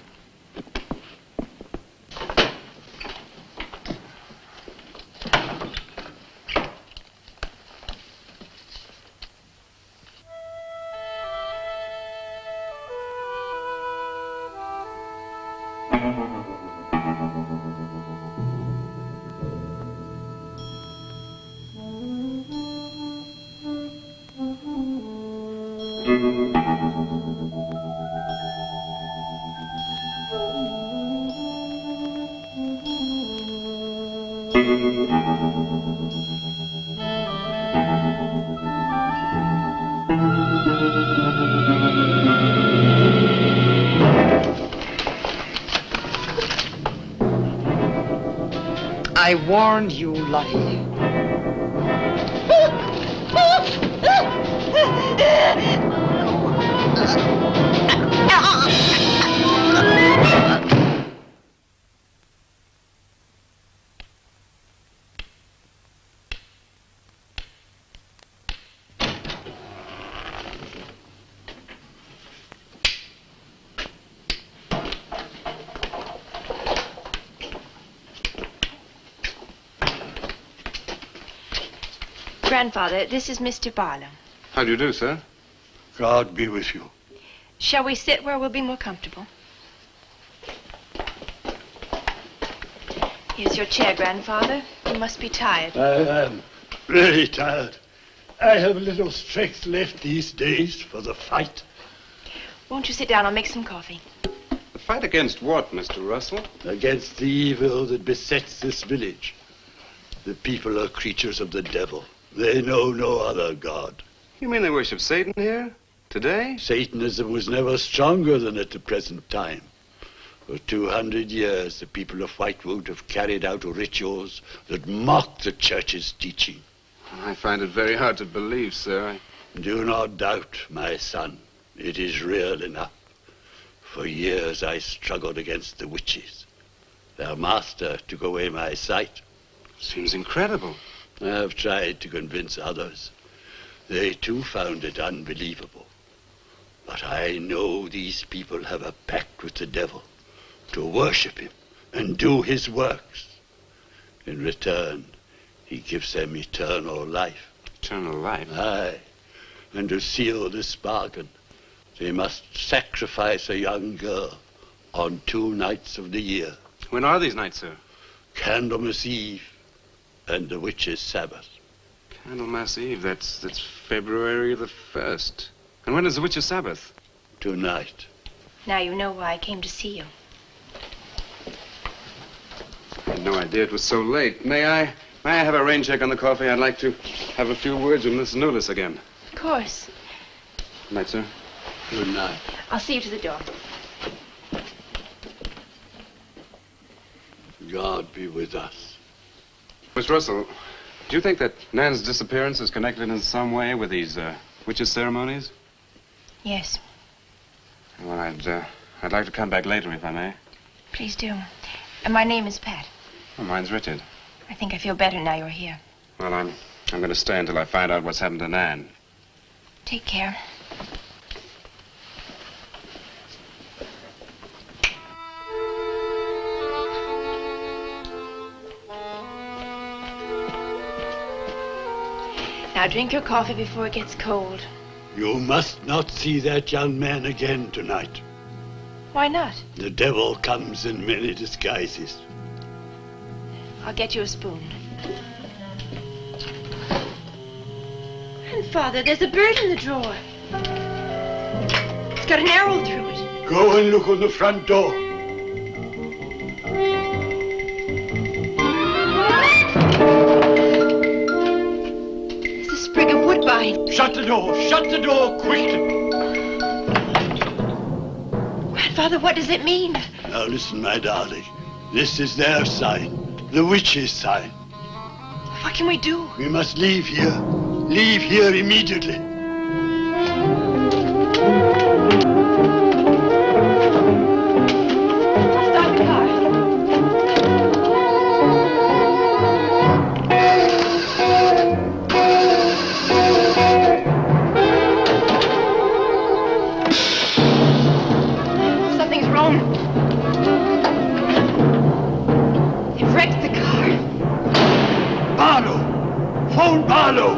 Speaker 21: I warned you, Lottie.
Speaker 1: Grandfather, this is Mr. Barlow.
Speaker 3: How do you do, sir?
Speaker 4: God be with you.
Speaker 1: Shall we sit where we'll be more comfortable? Here's your chair, Grandfather. You must be tired.
Speaker 4: I am really tired. I have little strength left these days for the fight.
Speaker 1: Won't you sit down? I'll make some coffee.
Speaker 3: The fight against what, Mr. Russell?
Speaker 4: Against the evil that besets this village. The people are creatures of the devil. They know no other God.
Speaker 3: You mean they worship Satan here? Today?
Speaker 4: Satanism was never stronger than at the present time. For 200 years, the people of Whitewood have carried out rituals that mock the church's teaching.
Speaker 3: I find it very hard to believe, sir.
Speaker 4: Do not doubt, my son. It is real enough. For years I struggled against the witches. Their master took away my sight.
Speaker 3: Seems incredible.
Speaker 4: I have tried to convince others. They too found it unbelievable. But I know these people have a pact with the devil to worship him and do his works. In return, he gives them eternal life.
Speaker 3: Eternal life?
Speaker 4: Aye. And to seal this bargain, they must sacrifice a young girl on 2 nights of the year.
Speaker 3: When are these nights, sir?
Speaker 4: Candlemas Eve and the witch's Sabbath.
Speaker 3: Candlemas Eve, that's February the 1st. And when is the witch's Sabbath?
Speaker 4: Tonight.
Speaker 1: Now you know why I came to see you.
Speaker 3: I had no idea it was so late. May I have a rain check on the coffee? I'd like to have a few words with Miss Newless again.
Speaker 1: Of course.
Speaker 3: Good night, sir.
Speaker 4: Good night.
Speaker 1: I'll see you to the door.
Speaker 4: God be with us.
Speaker 3: Miss Russell, do you think that Nan's disappearance is connected in some way with these witches' ceremonies?
Speaker 1: Yes.
Speaker 3: Well, I'd like to come back later if I may.
Speaker 1: Please do. And my name is Pat.
Speaker 3: Well, mine's Richard.
Speaker 1: I think I feel better now you're here.
Speaker 3: Well, I'm going to stay until I find out what's happened to Nan.
Speaker 1: Take care. Now drink your coffee before it gets cold.
Speaker 4: You must not see that young man again tonight.
Speaker 1: Why not?
Speaker 4: The devil comes in many disguises.
Speaker 1: I'll get you a spoon. Grandfather, there's a bird in the drawer. It's got an arrow through it.
Speaker 4: Go and look on the front door.
Speaker 1: It's a sprig of wood
Speaker 4: Shut the door! Shut the door quickly!
Speaker 1: Grandfather, what does it mean?
Speaker 4: Now listen, my darling. This is their sign. The witch's sign.
Speaker 1: What can we do?
Speaker 4: We must leave here. Leave here immediately.
Speaker 1: Stop the car. Something's wrong. They've wrecked the car.
Speaker 4: Barlow! Phone Barlow!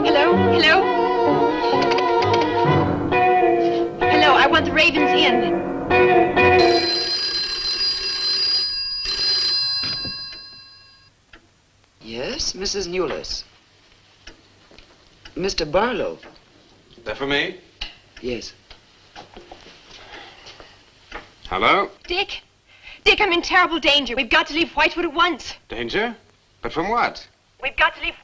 Speaker 1: Hello? Hello? Hello, I want the Ravens Inn.
Speaker 21: Yes, Mrs. Newless. Mr. Barlow.
Speaker 3: That for me?
Speaker 21: Yes.
Speaker 3: Hello?
Speaker 1: Dick? Dick, I'm in terrible danger. We've got to leave Whitewood at once.
Speaker 3: Danger? But from what?
Speaker 1: We've got to leave...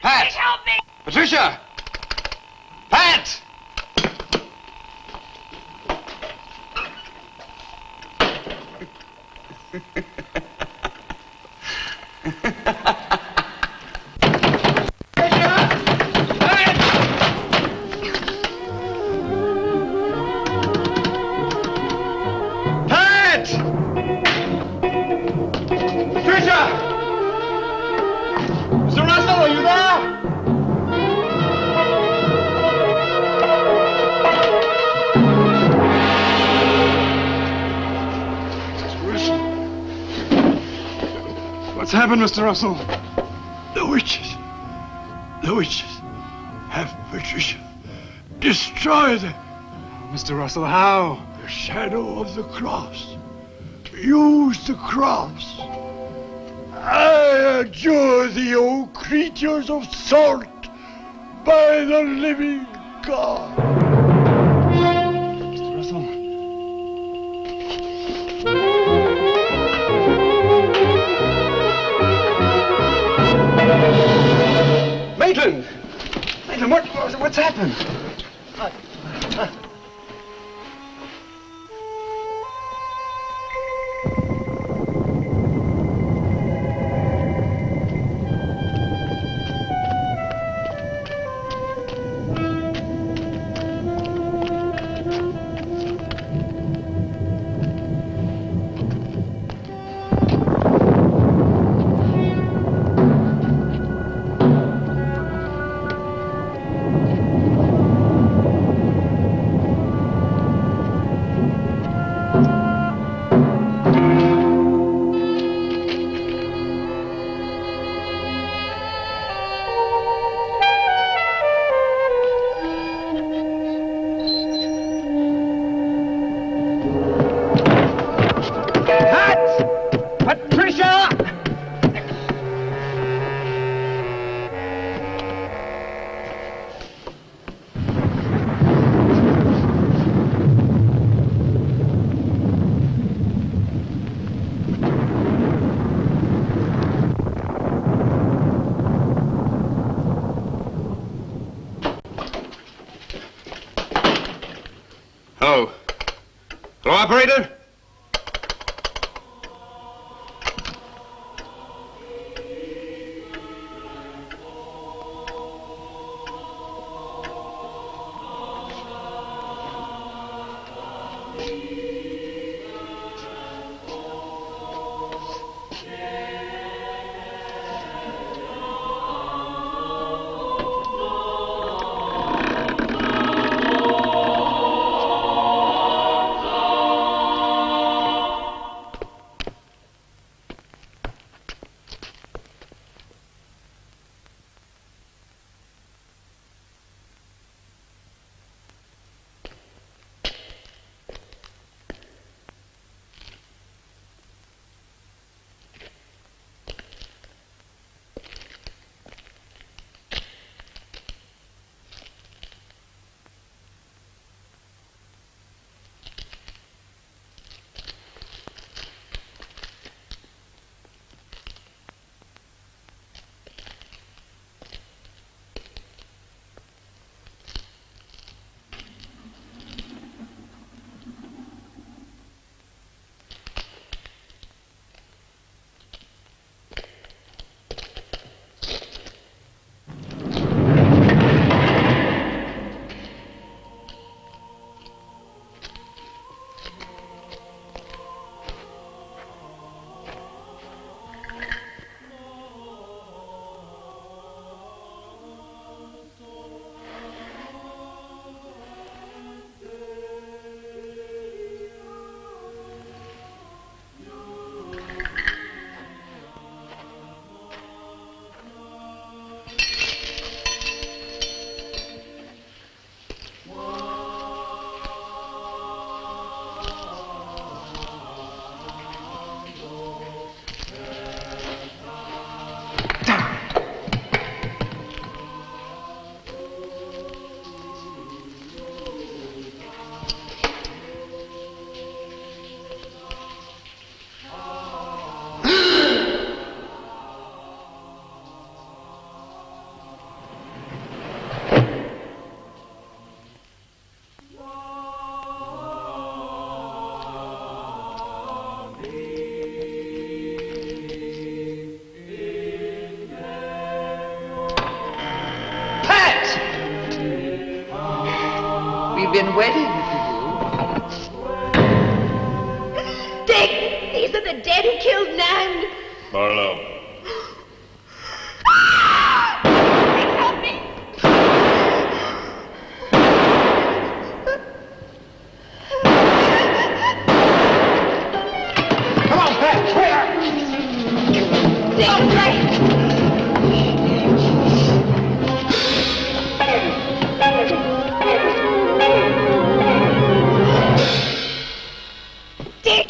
Speaker 3: Pat!
Speaker 1: Dick, help me!
Speaker 3: Patricia! Pat!
Speaker 4: Pat! Patricia! Mr. Russell, are you there?
Speaker 3: What's happened, Mr. Russell?
Speaker 4: The witches have Patricia. Destroy them.
Speaker 3: Mr. Russell, how?
Speaker 4: The shadow of the cross. Use the cross. I adjure thee, O creatures of salt, by the living God.
Speaker 3: Mr. Russell. Maitland! Maitland, what's happened? Hello. Hello, operator?
Speaker 21: We've been waiting
Speaker 6: Dick, these are the dead who killed Nan.
Speaker 5: Barlow.
Speaker 6: Help me.
Speaker 28: Come on, Pat, quick!
Speaker 6: Dick, right. Dick!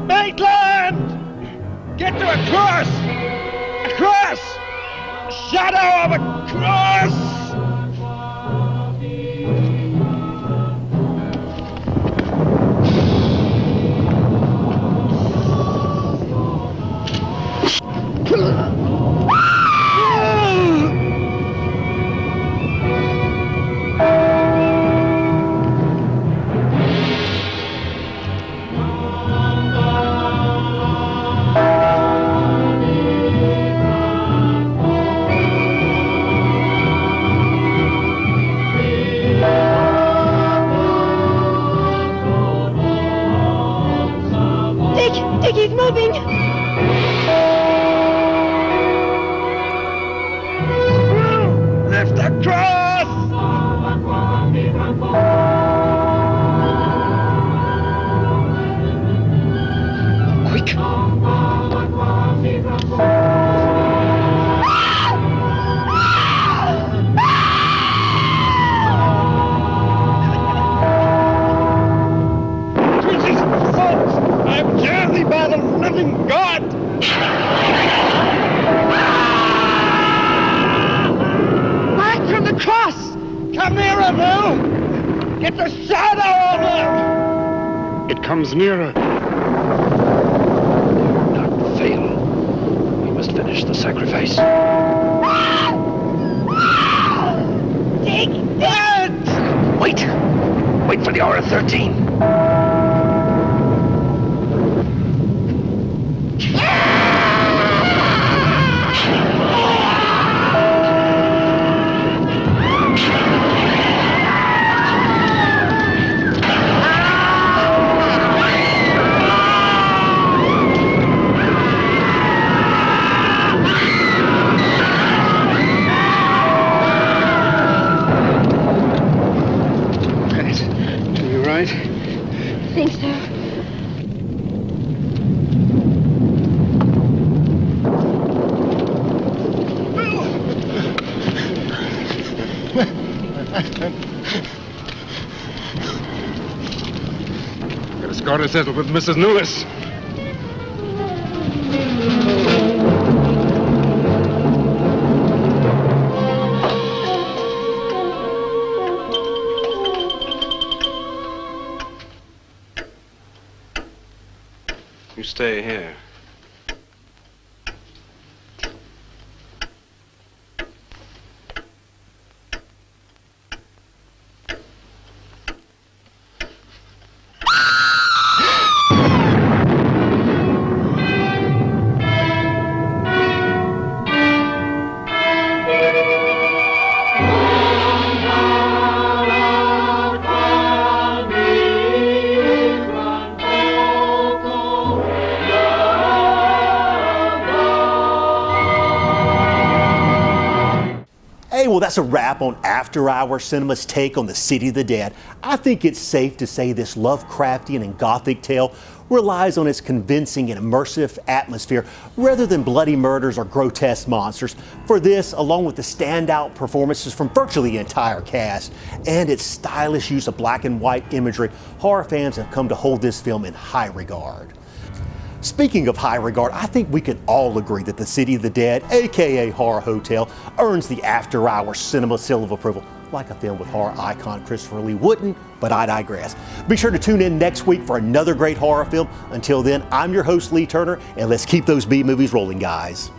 Speaker 28: Maitland! Get to a cross! A cross! Shadow of a cross!
Speaker 6: Dick, he's moving.
Speaker 28: Lift the cross! Quick! Jesus, folks! I'm journeyed by the living God! Back from the cross! Come nearer, Bill! Get the shadow of him!
Speaker 3: It comes nearer.
Speaker 8: Not fail. We must finish the sacrifice.
Speaker 6: Dick!
Speaker 28: Dead!
Speaker 8: Wait! Wait for the hour of 13.
Speaker 28: You right?
Speaker 6: Think so.
Speaker 3: Get a score to settle with Mrs. Lewis. You stay here.
Speaker 9: that's a wrap on After Hours Cinema's take on the City of the Dead. I think it's safe to say this Lovecraftian and Gothic tale relies on its convincing and immersive atmosphere rather than bloody murders or grotesque monsters. For this, along with the standout performances from virtually the entire cast and its stylish use of black and white imagery, horror fans have come to hold this film in high regard. Speaking of high regard, I think we can all agree that the City of the Dead, aka Horror Hotel, earns the After Hours Cinema seal of approval. Like a film with horror icon Christopher Lee wouldn't, but I digress. Be sure to tune in next week for another great horror film. Until then, I'm your host, Lee Turner, and let's keep those B movies rolling, guys.